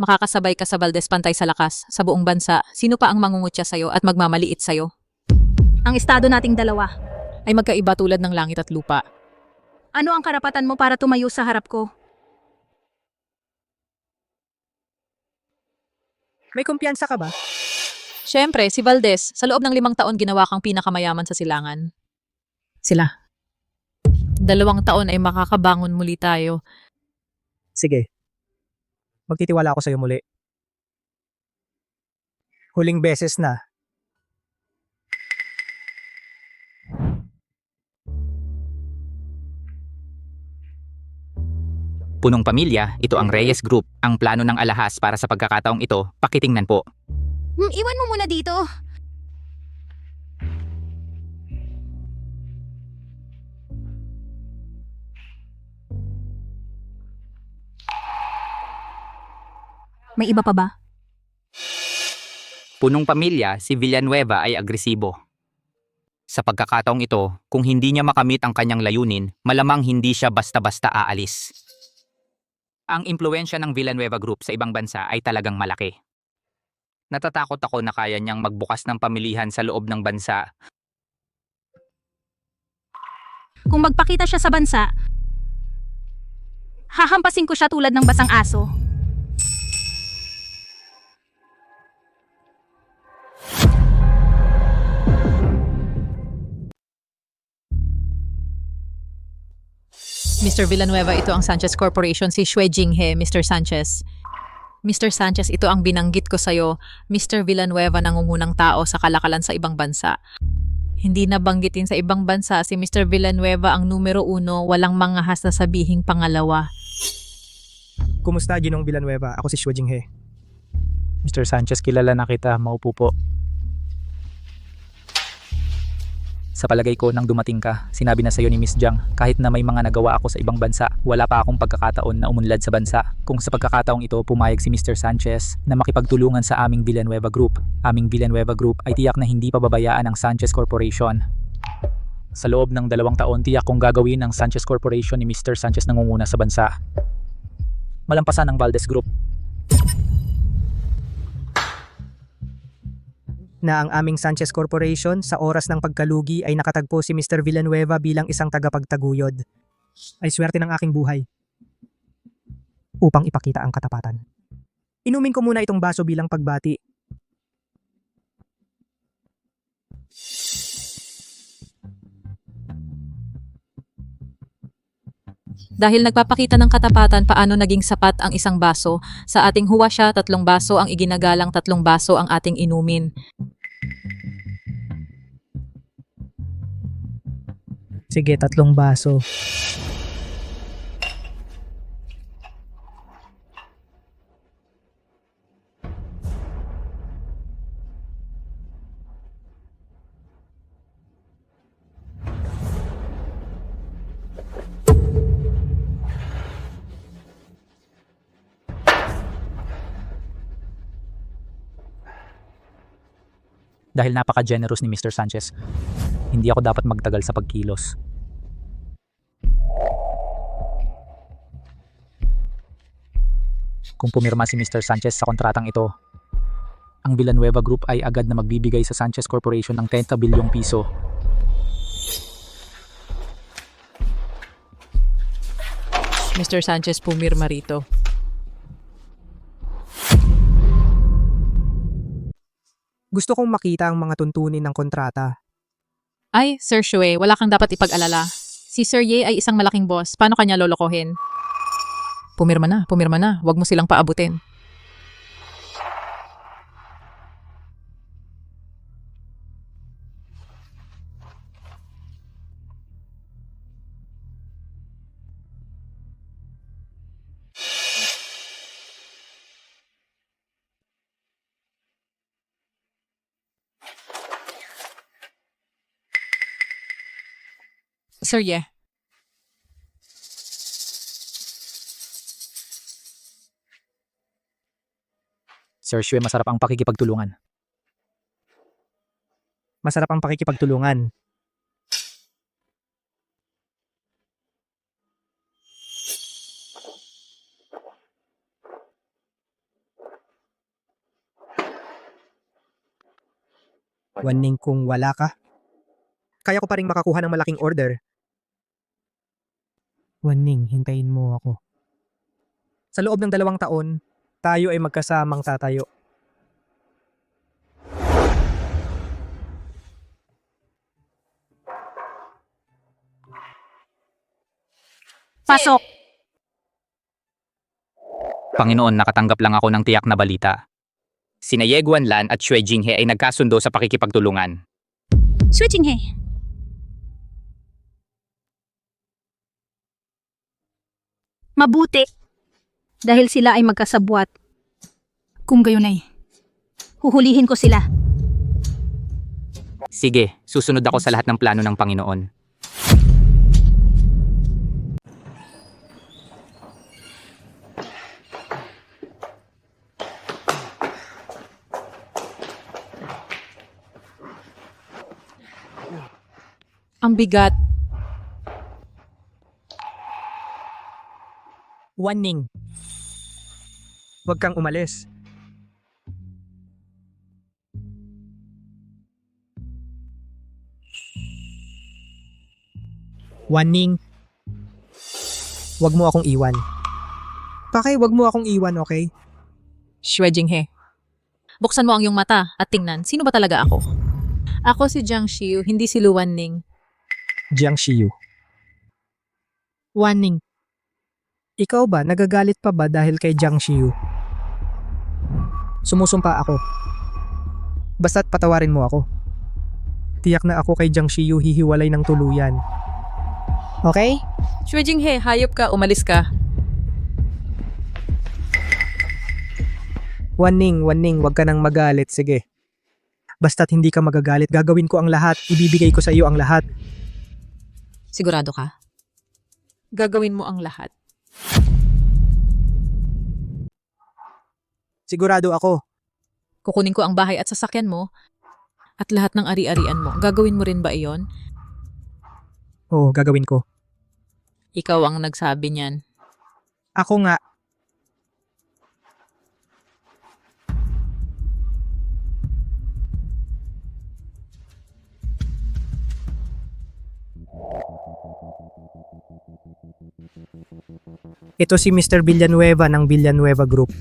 Makakasabay ka sa Valdez pantay sa lakas, sa buong bansa, sino pa ang mangungutya sa'yo at magmamaliit sa'yo? Ang estado nating dalawa. Ay magkaiba tulad ng langit at lupa. Ano ang karapatan mo para tumayo sa harap ko? May kumpiyansa ka ba? Siyempre, si Valdez, sa loob ng 5 taon ginawa kang pinakamayaman sa silangan. Sila. 2 taon ay makakabangon muli tayo. Sige. Magtitiwala ako sa'yo muli. Huling beses na. Punong pamilya, ito ang Reyes Group. Ang plano ng alahas para sa pagkakataong ito, pakitingnan po. Iwan mo muna dito. May iba pa ba? Punong pamilya, si Villanueva ay agresibo. Sa pagkakataong ito, kung hindi niya makamit ang kanyang layunin, malamang hindi siya basta-basta aalis. Ang impluensya ng Villanueva Group sa ibang bansa ay talagang malaki. Natatakot ako na kaya niyang magbukas ng pamilihan sa loob ng bansa. Kung magpakita siya sa bansa, hahampasin ko siya tulad ng basang aso. Mr. Villanueva, ito ang Sanchez Corporation, si Xue Jinghe, Mr. Sanchez. Mr. Sanchez, ito ang binanggit ko sa'yo. Mr. Villanueva, nangungunang tao sa kalakalan sa ibang bansa. Hindi nabanggitin sa ibang bansa si Mr. Villanueva ang numero 1, walang mga hasasabihing pangalawa. Kumusta, Ginong Villanueva? Ako si Xue Jinghe. Mr. Sanchez, kilala na kita. Maupo po. Sa palagay ko, nang dumating ka, sinabi na sa'yo ni Miss Jiang, kahit na may mga nagawa ako sa ibang bansa, wala pa akong pagkakataon na umunlad sa bansa. Kung sa pagkakataong ito, pumayag si Mr. Sanchez na makipagtulungan sa aming Villanueva Group. Aming Villanueva Group ay tiyak na hindi pababayaan ang Sanchez Corporation. Sa loob ng 2 taon, tiyak kong gagawin ng Sanchez Corporation ni Mr. Sanchez nangunguna sa bansa. Malampasan ang Valdez Group. Na ang aming Sanchez Corporation sa oras ng pagkalugi ay nakatagpo si Mr. Villanueva bilang isang tagapagtaguyod. Ay swerte ng aking buhay. Upang ipakita ang katapatan. Inumin ko muna itong baso bilang pagbati. Dahil nagpapakita ng katapatan paano naging sapat ang isang baso, sa ating huwasya 3 baso ang iginagalang 3 baso ang ating inumin. Sige, 3 baso. Dahil napaka-generous ni Mr. Sanchez, hindi ako dapat magtagal sa pagkilos. Kung pumirma si Mr. Sanchez sa kontratang ito, ang Villanueva Group ay agad na magbibigay sa Sanchez Corporation ng 30 bilyong piso. Mr. Sanchez, pumirma rito. Gusto kong makita ang mga tuntunin ng kontrata. Ay, Sir Xue, wala kang dapat ipag-alala. Si Sir Ye ay isang malaking boss. Paano kanya lolokohin? Pumirma na, pumirma na. Huwag mo silang paabutin. Sir Ye. Sir Xue, masarap ang pakikipagtulungan. Masarap ang pakikipagtulungan. Waning kung wala ka, kaya ko pa rin makakuha ng malaking order. Waning, hintayin mo ako. Sa loob ng 2 taon, tayo ay magkasamang tatayo. Pasok! Panginoon, nakatanggap lang ako ng tiyak na balita. Sina Ye Guanlan at Xue Jinghe ay nagkasundo sa pakikipagtulungan. Xue Jinghe. Mabuti. Dahil sila ay magkasabwat. Kung gayon ay, huhulihin ko sila. Sige, susunod ako sa lahat ng plano ng Panginoon. Ang bigat. Wan-ning. Huwag kang umalis. Wan-ning. Huwag mo akong iwan. Pakay, huwag mo akong iwan, okay? Shwe Jinghe. Buksan mo ang iyong mata at tingnan, sino ba talaga ako? Ako si Jiang Xiu, hindi si Lu Wanning. Jiang Xiu. Wan-ning. Ikaw ba, nagagalit pa ba dahil kay Jiang Xiu? Sumusumpa ako. Basta't patawarin mo ako. Tiyak na ako kay Jiang Xiu hihiwalay ng tuluyan. Okay? Shwe Jinghe, hayop ka, umalis ka. Wan-ning, huwag ka nang magalit, sige. Basta't hindi ka magagalit, gagawin ko ang lahat, ibibigay ko sa iyo ang lahat. Sigurado ka? Gagawin mo ang lahat. Sigurado ako. Kukunin ko ang bahay at sasakyan mo at lahat ng ari-arian mo. Gagawin mo rin ba iyon? Oo, gagawin ko. Ikaw ang nagsabi niyan. Ako nga. Ito si Mr. Villanueva ng Villanueva Group.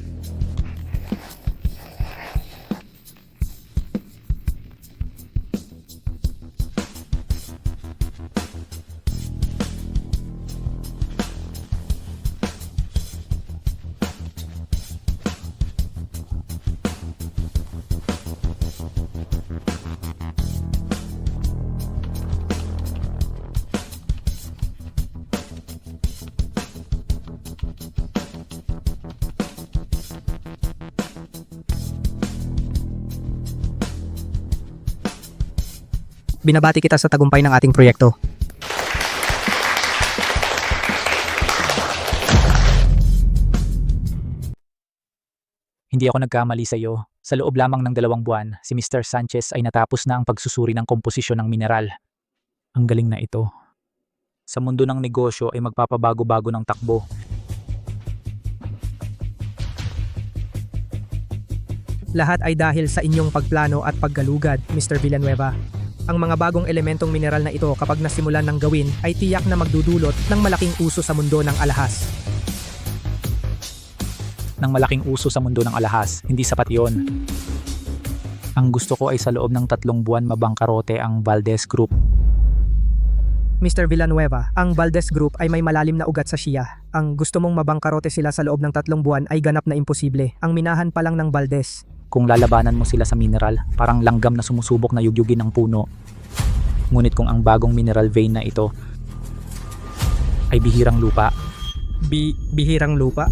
Binabati kita sa tagumpay ng ating proyekto. Hindi ako nagkamali sa iyo. Sa loob lamang ng 2 buwan, si Mr. Sanchez ay natapos na ang pagsusuri ng komposisyon ng mineral. Ang galing na ito. Sa mundo ng negosyo ay magpapabago-bago ng takbo. Lahat ay dahil sa inyong pagplano at paggalugad, Mr. Villanueva. Ang mga bagong elementong mineral na ito kapag nasimulan ng gawin ay tiyak na magdudulot ng malaking uso sa mundo ng alahas. Ng malaking uso sa mundo ng alahas, hindi sapat yon. Ang gusto ko ay sa loob ng 3 buwan mabangkarote ang Valdez Group. Mr. Villanueva, ang Valdez Group ay may malalim na ugat sa Shia. Ang gusto mong mabangkarote sila sa loob ng 3 buwan ay ganap na imposible. Ang minahan pa lang ng Valdez. Kung lalabanan mo sila sa mineral, parang langgam na sumusubok na yugyugin ng puno. Ngunit kung ang bagong mineral vein na ito ay bihirang lupa. Bihirang lupa?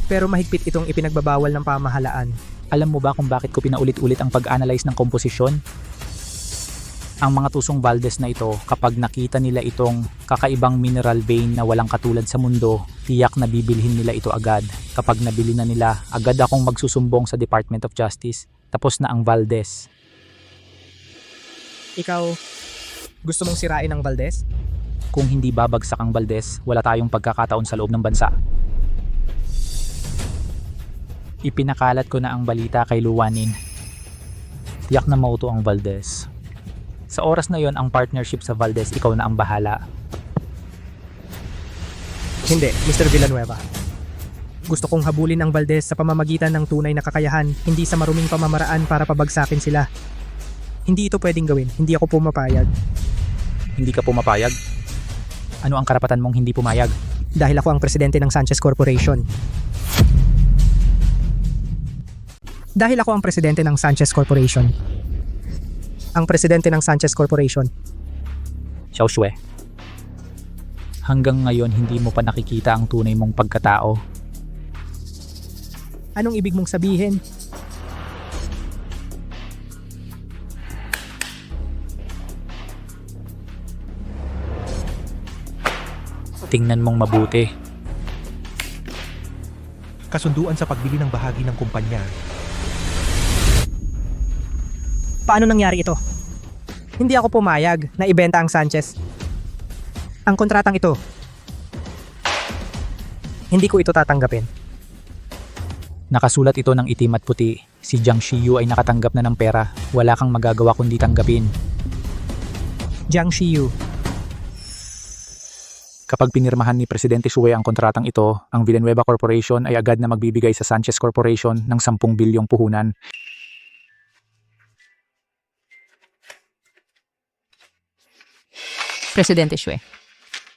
Pero mahigpit itong ipinagbabawal ng pamahalaan. Alam mo ba kung bakit ko pinaulit-ulit ang pag-analyze ng komposisyon? Ang mga tusong Valdez na ito, kapag nakita nila itong kakaibang mineral vein na walang katulad sa mundo, tiyak na bibilhin nila ito agad. Kapag nabili na nila, agad akong magsusumbong sa Department of Justice. Tapos na ang Valdez. Ikaw, gusto mong sirain ang Valdez? Kung hindi babagsak ang Valdez, wala tayong pagkakataon sa loob ng bansa. Ipinakalat ko na ang balita kay Luwanin. Tiyak na mauto ang Valdez. Sa oras na yon, ang partnership sa Valdez, ikaw na ang bahala. Hindi, Mr. Villanueva. Gusto kong habulin ang Valdez sa pamamagitan ng tunay na kakayahan, hindi sa maruming pamamaraan para pabagsakin sila. Hindi ito pwedeng gawin, hindi ako pumapayag. Hindi ka pumapayag? Ano ang karapatan mong hindi pumayag? Dahil ako ang presidente ng Sanchez Corporation. Dahil ako ang presidente ng Sanchez Corporation. Ang presidente ng Sanchez Corporation. Xiao Shue. Hanggang ngayon hindi mo pa nakikita ang tunay mong pagkatao. Anong ibig mong sabihin? Tingnan mong mabuti. Kasunduan sa pagbili ng bahagi ng kumpanya. Paano nangyari ito? Hindi ako pumayag na ibenta ang Sanchez. Ang kontratang ito, hindi ko ito tatanggapin. Nakasulat ito ng itim at puti. Si Jiang Xiyu ay nakatanggap na ng pera. Wala kang magagawa kundi tanggapin. Jiang Xiyu. Kapag pinirmahan ni Presidente Shue ang kontratang ito, ang Villanueva Corporation ay agad na magbibigay sa Sanchez Corporation ng 10 bilyong puhunan. Presidente Shue,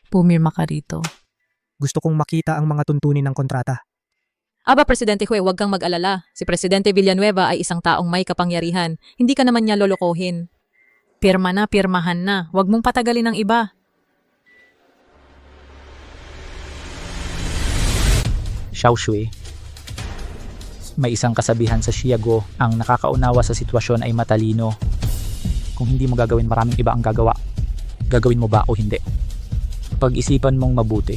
pumirma ka rito. Gusto kong makita ang mga tuntunin ng kontrata. Aba, Presidente Shue, huwag kang mag-alala. Si Presidente Villanueva ay isang taong may kapangyarihan. Hindi ka naman niya lolokohin. Pirma na, pirmahan na. Huwag mong patagalin ng iba. Xiao Shui. May isang kasabihan sa Xiago, ang nakakaunawa sa sitwasyon ay matalino. Kung hindi mo gagawin, maraming iba ang gagawa. Gagawin mo ba o hindi? Pag-isipan mong mabuti.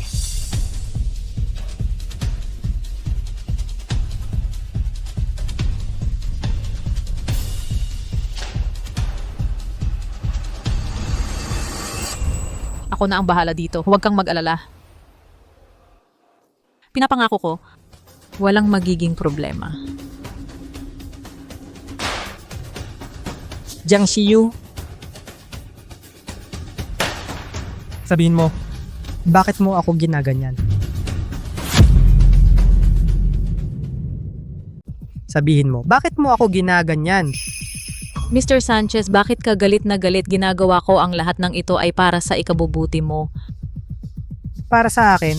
Ako na ang bahala dito. Huwag kang mag-alala. Pinapangako ko, walang magiging problema. Jiang Xiyu. Sabihin mo, bakit mo ako ginaganyan? Sabihin mo, bakit mo ako ginaganyan? Mr. Sanchez, bakit ka galit na galit? Ginagawa ko ang lahat ng ito ay para sa ikabubuti mo. Para sa akin,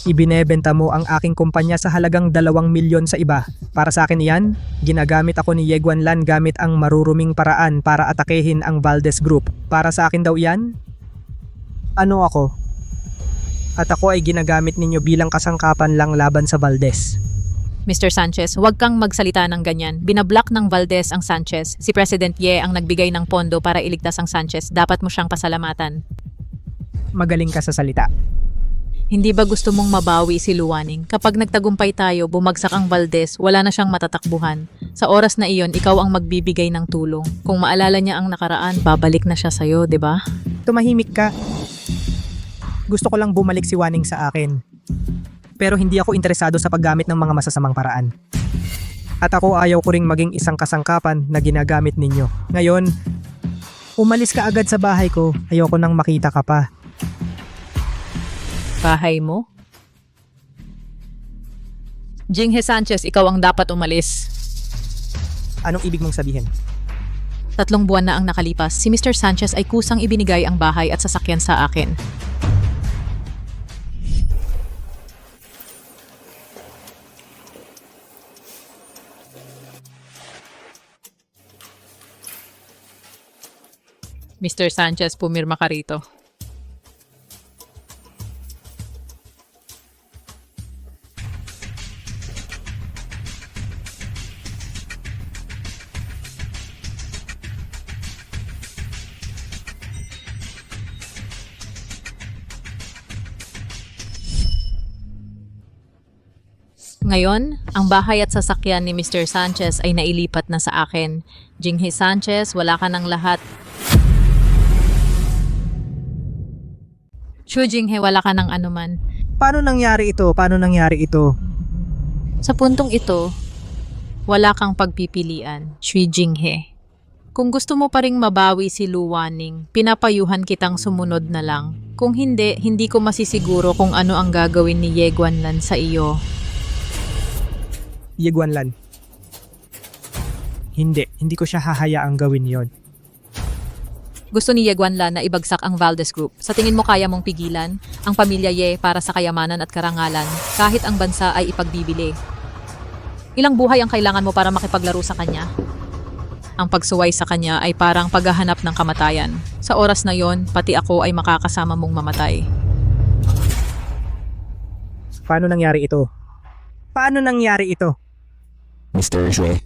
ibinebenta mo ang aking kumpanya sa halagang 2 milyon sa iba. Para sa akin yan, ginagamit ako ni Ye Guanlan gamit ang maruruming paraan para atakehin ang Valdez Group. Para sa akin daw yan? Ano ako? At ako ay ginagamit ninyo bilang kasangkapan lang laban sa Valdez. Mr. Sanchez, huwag kang magsalita ng ganyan. Binablock ng Valdez ang Sanchez. Si President Ye ang nagbigay ng pondo para iligtas ang Sanchez. Dapat mo siyang pasalamatan. Magaling ka sa salita. Hindi ba gusto mong mabawi si Luwaning? Kapag nagtagumpay tayo, bumagsak ang Valdez, wala na siyang matatakbuhan. Sa oras na iyon, ikaw ang magbibigay ng tulong. Kung maalala niya ang nakaraan, babalik na siya sa'yo, di ba? Tumahimik ka. Gusto ko lang bumalik si Waning sa akin. Pero hindi ako interesado sa paggamit ng mga masasamang paraan. At ako ayaw ko ring maging isang kasangkapan na ginagamit ninyo. Ngayon, umalis ka agad sa bahay ko. Ayoko nang makita ka pa. Bahay mo? Jinghe Sanchez, ikaw ang dapat umalis. Anong ibig mong sabihin? 3 buwan na ang nakalipas, si Mr. Sanchez ay kusang ibinigay ang bahay at sasakyan sa akin. Mr. Sanchez, pumirma ka rito. Ngayon, ang bahay at sasakyan ni Mr. Sanchez ay nailipat na sa akin. Jinghe Sanchez, wala ka ng lahat. Shu Jinghe, wala ka ng anuman. Paano nangyari ito? Paano nangyari ito? Sa puntong ito, wala kang pagpipilian, Shu Jinghe. Kung gusto mo pa ring mabawi si Lu Waning, pinapayuhan kitang sumunod na lang. Kung hindi, hindi ko masisiguro kung ano ang gagawin ni Ye Guanlan sa iyo. Ye Guanlan. Hindi ko siya hahayaang gawin yon. Gusto ni Ye Guanlan na ibagsak ang Valdez Group. Sa tingin mo kaya mong pigilan ang pamilya Ye para sa kayamanan at karangalan kahit ang bansa ay ipagbibili? Ilang buhay ang kailangan mo para makipaglaro sa kanya? Ang pagsuway sa kanya ay parang paghahanap ng kamatayan. Sa oras na yon, pati ako ay makakasama mong mamatay. Paano nangyari ito? Paano nangyari ito? Mr. Shue.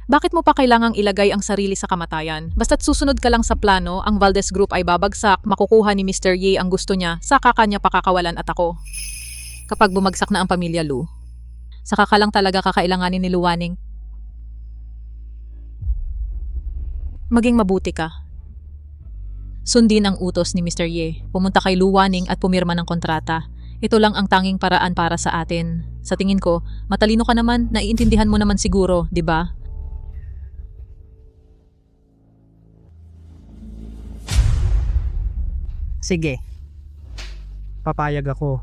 Bakit mo pa kailangang ilagay ang sarili sa kamatayan? Basta't susunod ka lang sa plano, ang Valdez Group ay babagsak, makukuha ni Mr. Ye ang gusto niya, saka kanya pakakawalan at ako. Kapag bumagsak na ang pamilya Lu, saka ka lang talaga kakailanganin ni Lu Waning. Maging mabuti ka. Sundin ang utos ni Mr. Ye. Pumunta kay Luwaning at pumirma ng kontrata. Ito lang ang tanging paraan para sa atin. Sa tingin ko, matalino ka naman, naiintindihan mo naman siguro, di ba? Sige. Papayag ako.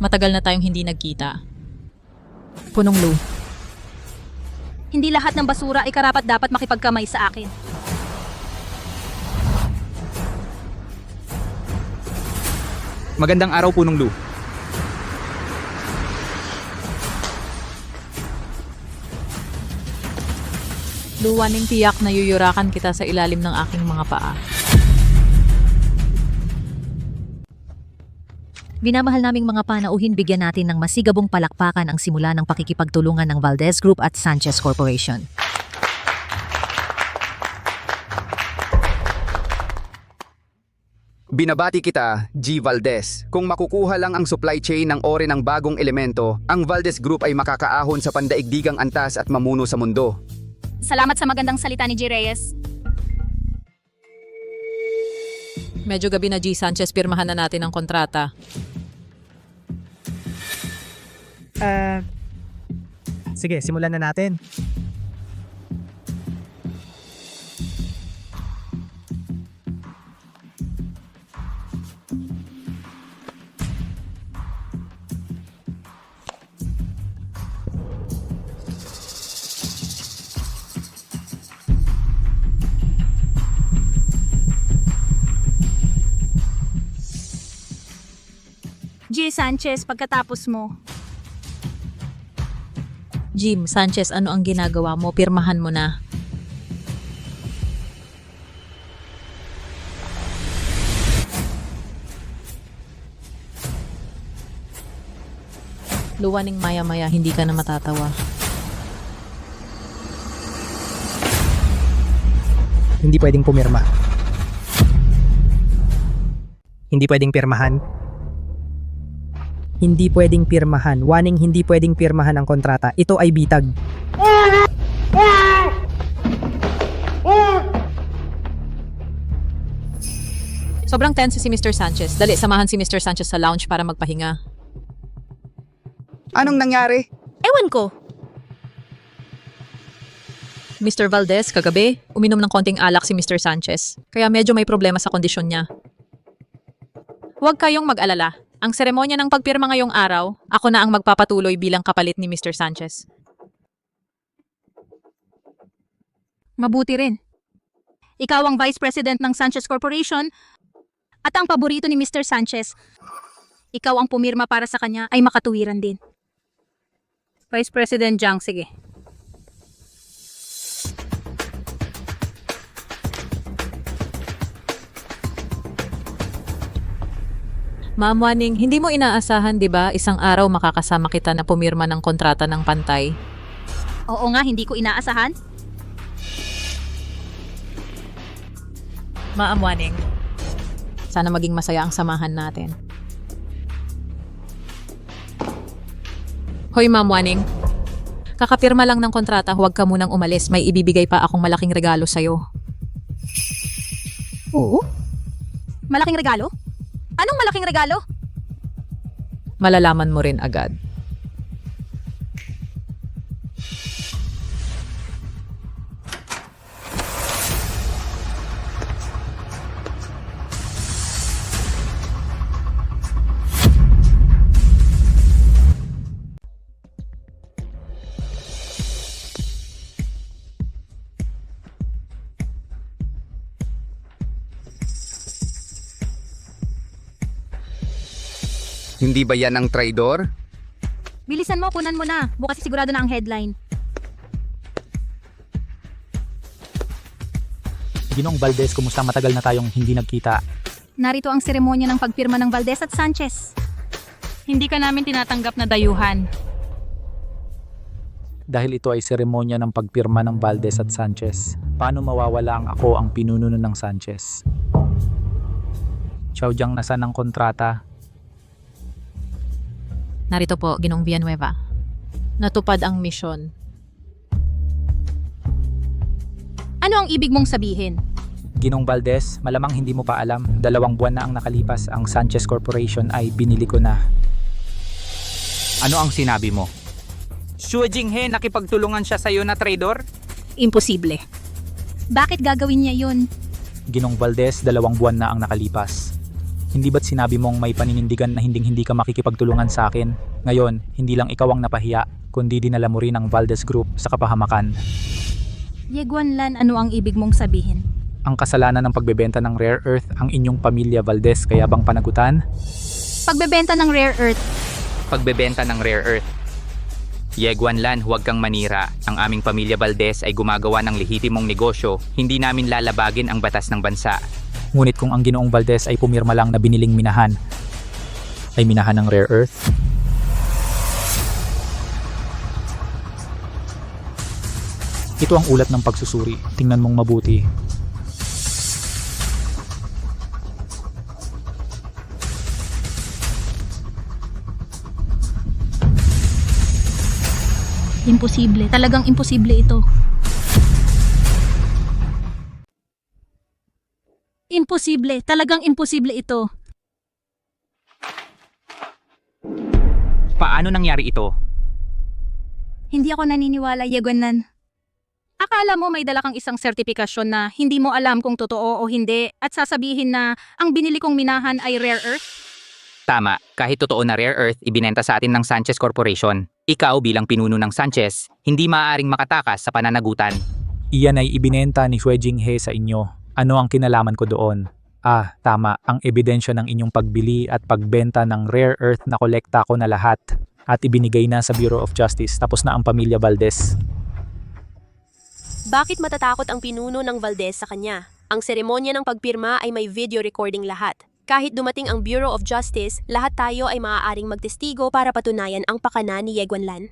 Matagal na tayong hindi nagkita. Punong Lu. Hindi lahat ng basura ay karapat dapat makipagkamay sa akin. Magandang araw, Punong Lu. Luwaning tiyak na yuyurakan kita sa ilalim ng aking mga paa. Minamahal naming mga panauhin, bigyan natin ng masigabong palakpakan ang simula ng pakikipagtulungan ng Valdez Group at Sanchez Corporation. Binabati kita, G. Valdez. Kung makukuha lang ang supply chain ng ore ng bagong elemento, ang Valdez Group ay makakaahon sa pandaigdigang antas at mamuno sa mundo. Salamat sa magandang salita ni G. Reyes. Medyo gabi na, G. Sanchez, pirmahan na natin ang kontrata. Sige, simulan na natin. G. Sanchez, pagkatapos mo. Jim, Sanchez, ano ang ginagawa mo? Pirmahan mo na. Luwaning maya-maya, hindi ka na matatawa. Hindi pwedeng pumirma. Hindi pwedeng pirmahan. Hindi pwedeng pirmahan. Waning hindi pwedeng pirmahan ang kontrata. Ito ay bitag. Sobrang tense si Mr. Sanchez. Dali, samahan si Mr. Sanchez sa lounge para magpahinga. Anong nangyari? Ewan ko. Mr. Valdez, kagabi, uminom ng konting alak si Mr. Sanchez. Kaya medyo may problema sa kondisyon niya. Huwag kayong mag-alala. Ang seremonya ng pagpirma ngayong araw, ako na ang magpapatuloy bilang kapalit ni Mr. Sanchez. Mabuti rin. Ikaw ang Vice President ng Sanchez Corporation at ang paborito ni Mr. Sanchez. Ikaw ang pumirma para sa kanya ay makatuwiran din. Vice President Jiang, sige. Ma'am Waning, hindi mo inaasahan, di ba, isang araw makakasama kita na pumirma ng kontrata ng pantay? Oo nga, hindi ko inaasahan. Ma'am Waning, sana maging masaya ang samahan natin. Hoy Ma'am Waning, kakapirma lang ng kontrata, huwag ka munang umalis. May ibibigay pa akong malaking regalo sa'yo. Oo? Malaking regalo? Anong malaking regalo? Malalaman mo rin agad. Hindi ba yan ang traidor? Bilisan mo, kunan mo na. Bukas sigurado na ang headline. Ginoong Valdez, kumusta? Matagal na tayong hindi nagkita. Narito ang seremonya ng pagpirma ng Valdez at Sanchez. Hindi ka namin tinatanggap na dayuhan. Dahil ito ay seremonya ng pagpirma ng Valdez at Sanchez. Paano mawawala ang ako ang pinuno ng Sanchez? Xiaojiang nasa ng kontrata. Narito po, Ginoong Villanueva. Natupad ang misyon. Ano ang ibig mong sabihin? Ginong Valdez, malamang hindi mo pa alam, 2 buwan na ang nakalipas, ang Sanchez Corporation ay binili ko na. Ano ang sinabi mo? Xue Jinghe, nakipagtulungan siya sa'yo na trader? Imposible. Bakit gagawin niya yun? Ginong Valdez, 2 buwan na ang nakalipas. Hindi ba't sinabi mong may paninindigan na hindi ka makikipagtulungan sa akin? Ngayon, hindi lang ikaw ang napahiya, kundi dinala mo rin ang Valdez Group sa kapahamakan. Yeguanlan, ano ang ibig mong sabihin? Ang kasalanan ng pagbebenta ng rare earth ang inyong pamilya Valdez, kaya bang panagutan? Pagbebenta ng rare earth. Pagbebenta ng rare earth. Yeguanlan, huwag kang manira. Ang aming pamilya Valdez ay gumagawa ng lehitimong negosyo. Hindi namin lalabagin ang batas ng bansa. Ngunit kung ang Ginoong Valdez ay pumirma lang na biniling minahan, ay minahan ng rare earth? Ito ang ulat ng pagsusuri. Tingnan mong mabuti. Imposible. Talagang imposible ito. Imposible. Talagang imposible ito. Paano nangyari ito? Hindi ako naniniwala, Yeguanlan. Akala mo may dala kang isang sertipikasyon na hindi mo alam kung totoo o hindi at sasabihin na ang binili kong minahan ay rare earth? Tama, kahit totoo na rare earth, ibinenta sa atin ng Sanchez Corporation. Ikaw bilang pinuno ng Sanchez, hindi maaaring makatakas sa pananagutan. Iyan ay ibinenta ni Xue Jinghe sa inyo. Ano ang kinalaman ko doon? Tama, ang ebidensya ng inyong pagbili at pagbenta ng rare earth na kolekta ko na lahat at ibinigay na sa Bureau of Justice, tapos na ang pamilya Valdez. Bakit matatakot ang pinuno ng Valdez sa kanya? Ang seremonya ng pagpirma ay may video recording lahat. Kahit dumating ang Bureau of Justice, lahat tayo ay maaaring magtestigo para patunayan ang pakana ni Yeguanlan.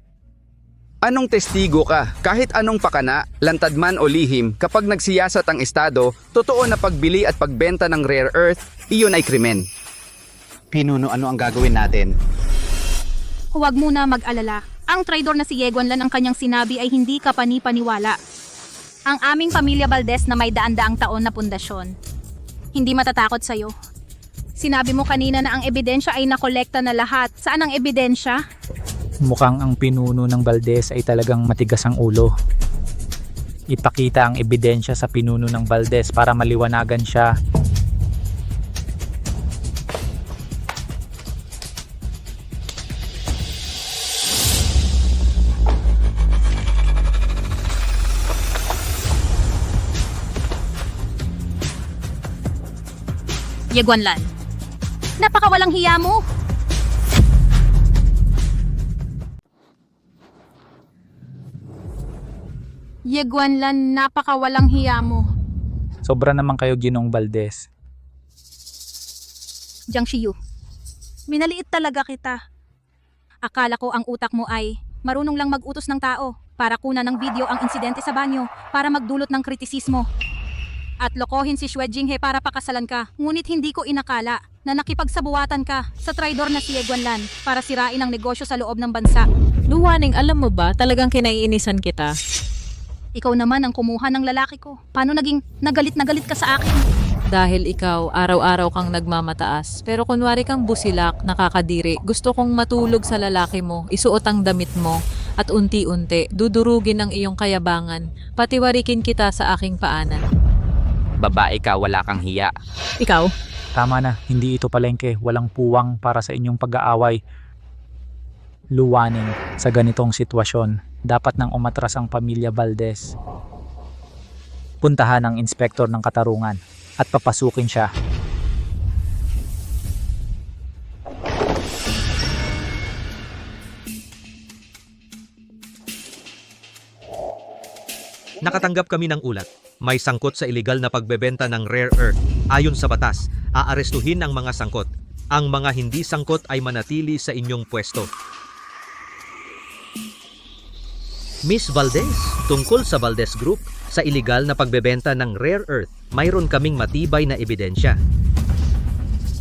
Anong testigo ka? Kahit anong pakana, lantad man o lihim, kapag nagsiyasat ang Estado, totoo na pagbili at pagbenta ng rare earth, iyon ay krimen. Pinuno, ano ang gagawin natin? Huwag muna mag-alala. Ang traidor na si Yeguanlan ang kanyang sinabi ay hindi kapani-paniwala. Ang aming pamilya Valdez na may daan-daang taon na pundasyon. Hindi matatakot sa'yo. Sinabi mo kanina na ang ebidensya ay nakolekta na lahat. Saan ang ebidensya? Mukhang ang pinuno ng Valdez ay talagang matigas ang ulo. Ipakita ang ebidensya sa pinuno ng Valdez para maliwanagan siya. Yeguanlan, napakawalang hiya mo! Yeguanlan, napakawalang hiya mo. Sobra naman kayo, Ginong Valdez. Jiang Shiyu, minaliit talaga kita. Akala ko ang utak mo ay marunong lang mag-utos ng tao para kunan ng video ang insidente sa banyo para magdulot ng kritisismo. At lokohin si Xue Jinghe para pakasalan ka. Ngunit hindi ko inakala na nakipagsabuatan ka sa traidor na si Yeguanlan para sirain ang negosyo sa loob ng bansa. Luwaning, alam mo ba, talagang kinaiinisan kita. Ikaw naman ang kumuha ng lalaki ko. Paano naging nagalit ka sa akin? Dahil ikaw, araw-araw kang nagmamataas. Pero kunwari kang busilak, nakakadiri. Gusto kong matulog sa lalaki mo, isuot ang damit mo, at unti-unti, dudurugin ang iyong kayabangan. Patiwarikin kita sa aking paanan. Babae ka, wala kang hiya. Ikaw? Tama na, hindi ito palengke. Walang puwang para sa inyong pag-aaway. Luwaning, sa ganitong sitwasyon, dapat nang umatras ang pamilya Valdez. Puntahan ang inspektor ng katarungan at papasukin siya. Nakatanggap kami ng ulat. May sangkot sa illegal na pagbebenta ng rare earth. Ayon sa batas, aarestuhin ang mga sangkot. Ang mga hindi sangkot ay manatili sa inyong pwesto. Miss Valdez, tungkol sa Valdez Group, sa iligal na pagbebenta ng rare earth, mayroon kaming matibay na ebidensya.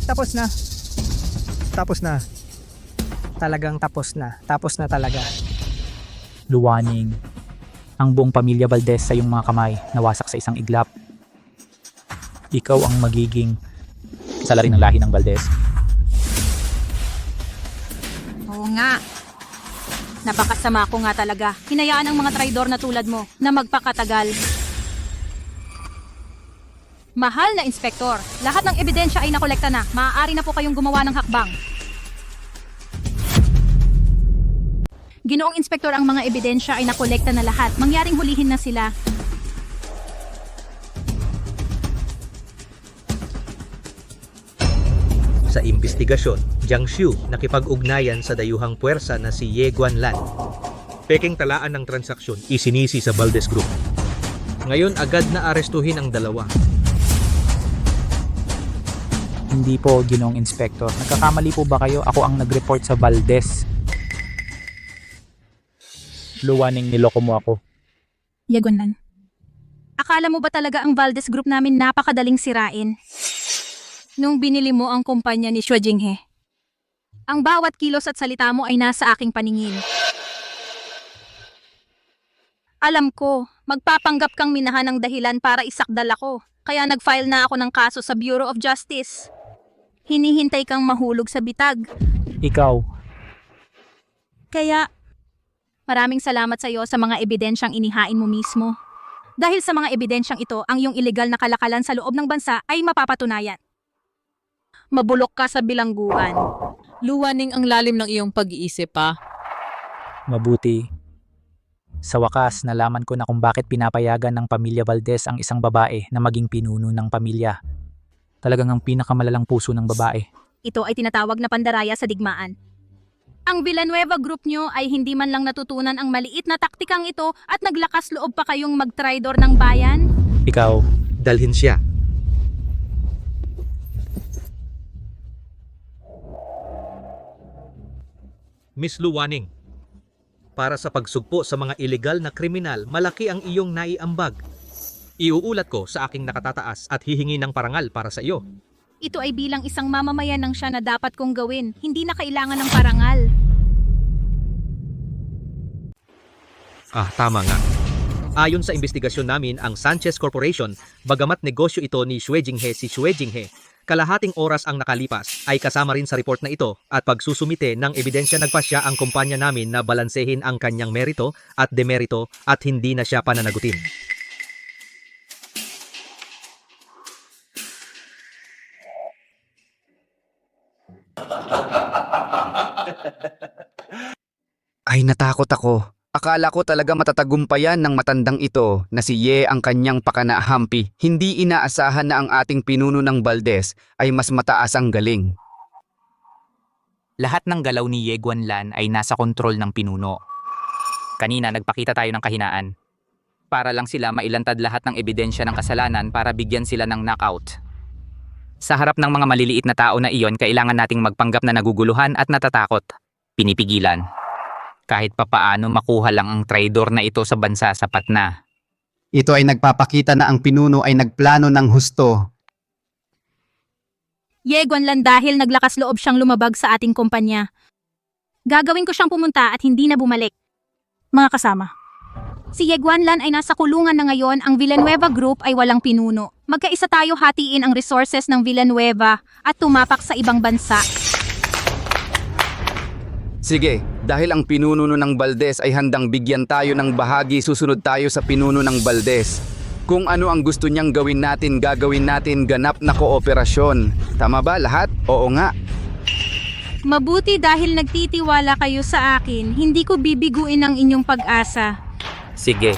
Tapos na. Tapos na. Talagang tapos na. Tapos na talaga. Luwaning. Ang buong pamilya Valdez sa iyong mga kamay nawasak sa isang iglap. Ikaw ang magiging salarin ng lahi ng Valdez. Oo nga. Napakasama ko nga talaga. Hinayaan ang mga traidor na tulad mo na magpakatagal. Mahal na inspektor, lahat ng ebidensya ay nakolekta na. Maaari na po kayong gumawa ng hakbang. Ginoong inspektor, ang mga ebidensya ay nakolekta na lahat. Mangyaring hulihin na sila. Sa investigasyon, Jiang Xiu nakipag-ugnayan sa dayuhang puwersa na si Ye Guanlan. Peking talaan ng transaksyon, isinisi sa Valdez Group. Ngayon agad na arestuhin ang dalawa. Hindi po, Ginoong Inspektor. Nagkakamali po ba kayo? Ako ang nag-report sa Valdez. Luwaning, niloko mo ako. Yagunlan. Akala mo ba talaga ang Valdez Group namin napakadaling sirain? Nung binili mo ang kumpanya ni Xue Jinghe, ang bawat kilos at salita mo ay nasa aking paningin. Alam ko, magpapanggap kang minahan ng dahilan para isakdal ako, kaya nag-file na ako ng kaso sa Bureau of Justice. Hinihintay kang mahulog sa bitag. Ikaw. Kaya, maraming salamat sa iyo sa mga ebidensyang inihain mo mismo. Dahil sa mga ebidensyang ito, ang iyong illegal na kalakalan sa loob ng bansa ay mapapatunayan. Mabulok ka sa bilangguan. Luwaning, ang lalim ng iyong pag-iisip pa. Mabuti. Sa wakas, nalaman ko na kung bakit pinapayagan ng pamilya Valdez ang isang babae na maging pinuno ng pamilya. Talagang ang pinakamalalang puso ng babae. Ito ay tinatawag na pandaraya sa digmaan. Ang Villanueva Group nyo ay hindi man lang natutunan ang maliit na taktikang ito at naglakas loob pa kayong mag-traidor ng bayan? Ikaw. Dalhin siya. Miss Luwaning, para sa pagsugpo sa mga ilegal na kriminal, malaki ang iyong naiambag. Iuulat ko sa aking nakatataas at hihingi ng parangal para sa iyo. Ito ay bilang isang mamamayan ng siya na dapat kong gawin. Hindi na kailangan ng parangal. Tama nga. Ayon sa investigasyon namin, ang Sanchez Corporation, bagamat negosyo ito ni Xue Jinghe si Xue Jinghe, kalahating oras ang nakalipas ay kasama rin sa report na ito at pagsusumite ng ebidensya nagpasya ang kumpanya namin na balansehin ang kanyang merito at demerito at hindi na siya pananagutin. Ay, natakot ako. Akala ko talaga matatagumpayan ng matandang ito na si Ye ang kanyang pakanahampi. Hindi inaasahan na ang ating pinuno ng Valdez ay mas mataas ang galing. Lahat ng galaw ni Ye Guanlan ay nasa kontrol ng pinuno. Kanina nagpakita tayo ng kahinaan. Para lang sila mailantad lahat ng ebidensya ng kasalanan para bigyan sila ng knockout. Sa harap ng mga maliliit na tao na iyon, kailangan nating magpanggap na naguguluhan at natatakot. Pinipigilan. Kahit papaano makuha lang ang traidor na ito sa bansa, sapat na. Ito ay nagpapakita na ang pinuno ay nagplano ng husto. Ye Guanlan, dahil naglakas loob siyang lumabag sa ating kumpanya. Gagawin ko siyang pumunta at hindi na bumalik. Mga kasama. Si Ye Guanlan ay nasa kulungan na ngayon, ang Villanueva Group ay walang pinuno. Magkaisa tayo hatiin ang resources ng Villanueva at tumapak sa ibang bansa. Sige, dahil ang pinuno ng Valdez ay handang bigyan tayo ng bahagi, susunod tayo sa pinuno ng Valdez. Kung ano ang gusto niyang gawin natin, gagawin natin, ganap na kooperasyon. Tama ba lahat? Oo nga. Mabuti dahil nagtitiwala kayo sa akin, hindi ko bibiguin ang inyong pag-asa. Sige.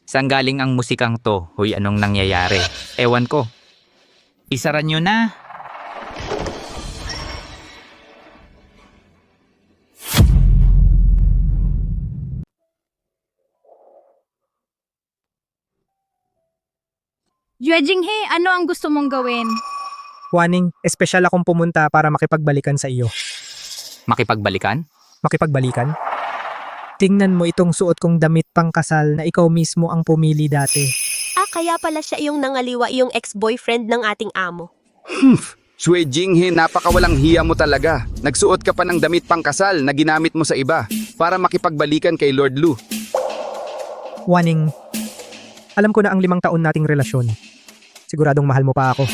Saan galing ang musikang to? Hoy, anong nangyayari? Ewan ko. Isara nyo na. Xue Jinghe, ano ang gusto mong gawin? Waning, espesyal akong pumunta para makipagbalikan sa iyo. Makipagbalikan? Makipagbalikan? Tingnan mo itong suot kong damit pangkasal na ikaw mismo ang pumili dati. Kaya pala siya yung nangaliwa yung ex-boyfriend ng ating amo. Shue Jinghe, napakawalang hiya mo talaga. Nagsuot ka pa ng damit pangkasal na ginamit mo sa iba para makipagbalikan kay Lord Lu. Waning, alam ko na ang 5 taon nating relasyon. Siguradong mahal mo pa ako.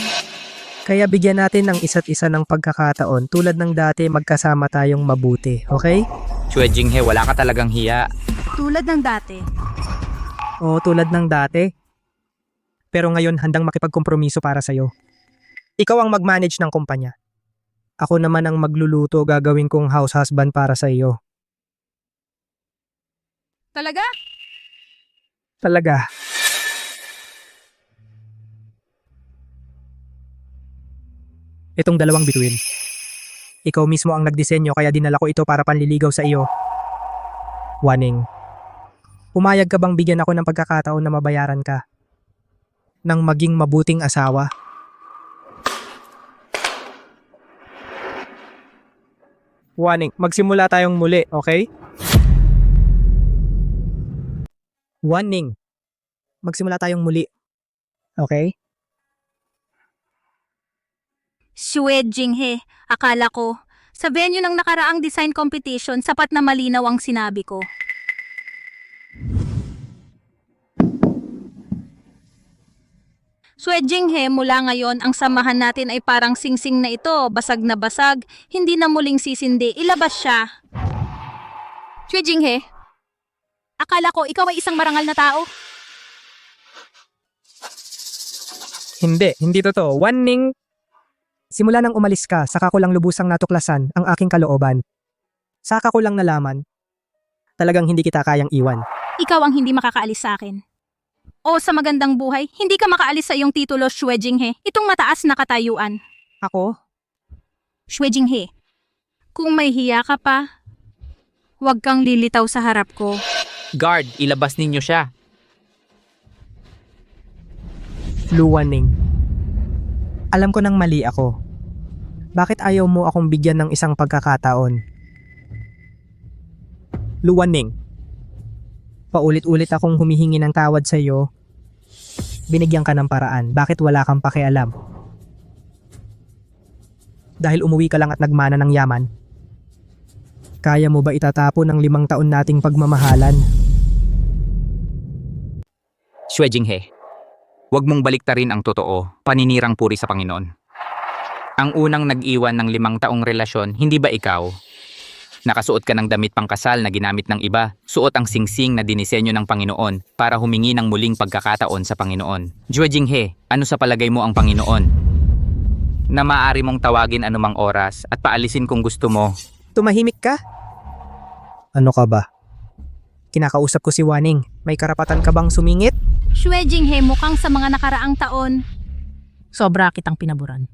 Kaya bigyan natin ng isa't isa ng pagkakataon tulad ng dati magkasama tayong mabuti, okay? Shue Jinghe, wala ka talagang hiya. Tulad ng dati. Oo, tulad ng dati. Pero ngayon handang makipagkompromiso para sa'yo. Ikaw ang mag-manage ng kumpanya. Ako naman ang magluluto, gagawin kong house husband para sa iyo. Talaga? Talaga. Itong 2 bituin. Ikaw mismo ang nagdisenyo kaya dinala ko ito para panliligaw sa iyo. Waning. Pumayag ka bang bigyan ako ng pagkakataon na mabayaran ka? Nang maging mabuting asawa? Waning, magsimula tayong muli, okay? Waning, magsimula tayong muli, okay? Shue Jinghe, akala ko, sa venue ng nakaraang design competition, sapat na malinaw ang sinabi ko. Shue Jinghe, mula ngayon, ang samahan natin ay parang singsing na ito, basag na basag, hindi na muling sisindi, ilabas siya. Shue Jinghe, akala ko ikaw ay isang marangal na tao. Hindi totoo. Waning, simula nang umalis ka, saka ko lang lubusang natuklasan ang aking kalooban. Saka ko lang nalaman, talagang hindi kita kayang iwan. Ikaw ang hindi makakaalis sa akin. O sa magandang buhay, hindi ka makaalis sa iyong titulo, Shue Jinghe. Itong mataas na katayuan. Ako? Shue Jinghe, kung may hiya ka pa, huwag kang lilitaw sa harap ko. Guard, ilabas ninyo siya. Luwaning. Alam ko nang mali ako. Bakit ayaw mo akong bigyan ng isang pagkakataon? Luwaning. Paulit-ulit akong humihingi ng tawad sa iyo. Binigyan ka ng paraan. Bakit wala kang pakialam? Dahil umuwi ka lang at nagmana ng yaman? Kaya mo ba itatapon ang 5 taon nating pagmamahalan? Shue Jinghe, huwag mong baliktarin ang totoo, paninirang puri sa Panginoon. Ang unang nag-iwan ng 5 taong relasyon, hindi ba ikaw? Nakasuot ka ng damit pangkasal na ginamit ng iba, suot ang singsing na dinisenyo ng Panginoon para humingi ng muling pagkakataon sa Panginoon. Shue Jinghe, ano sa palagay mo ang Panginoon? Na maaari mong tawagin anumang oras at paalisin kung gusto mo. Tumahimik ka? Ano ka ba? Kinakausap ko si Waning. May karapatan ka bang sumingit? Shue Jinghe, mukhang sa mga nakaraang taon, Sobra kitang pinaboran.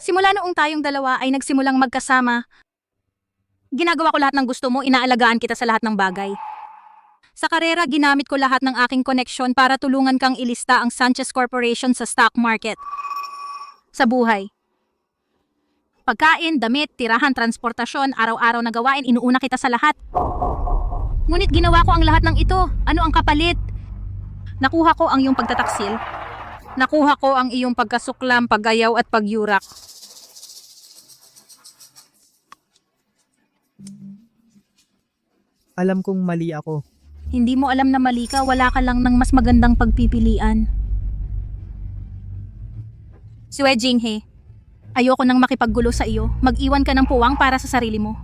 simula noong tayong dalawa ay nagsimulang magkasama, ginagawa ko lahat ng gusto mo, inaalagaan kita sa lahat ng bagay. Sa karera, ginamit ko lahat ng aking koneksyon para tulungan kang ilista ang Sanchez Corporation sa stock market. Sa buhay. Pagkain, damit, tirahan, transportasyon, araw-araw na gawain, inuuna kita sa lahat. Ngunit ginawa ko ang lahat ng ito. Ano ang kapalit? Nakuha ko ang iyong pagtataksil. Nakuha ko ang iyong pagkasuklam, paggayaw at pagyurak. Alam kong mali ako. Hindi mo alam na mali ka, wala ka lang ng mas magandang pagpipilian. Shue Jinghe, ayoko nang makipaggulo sa iyo. Mag-iwan ka ng puwang para sa sarili mo.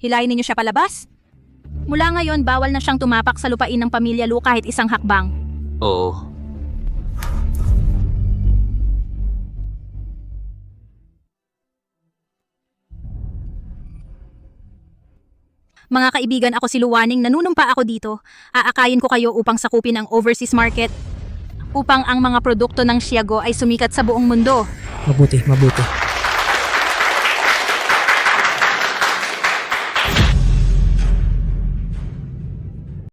Hilahin ninyo siya palabas? Mula ngayon, bawal na siyang tumapak sa lupain ng pamilya Lu kahit isang hakbang. Oo. Mga kaibigan, ako si Luwaning, nanunumpa ako dito. Aakayin ko kayo upang sakupin ang overseas market. Upang ang mga produkto ng Xiago ay sumikat sa buong mundo. Mabuti.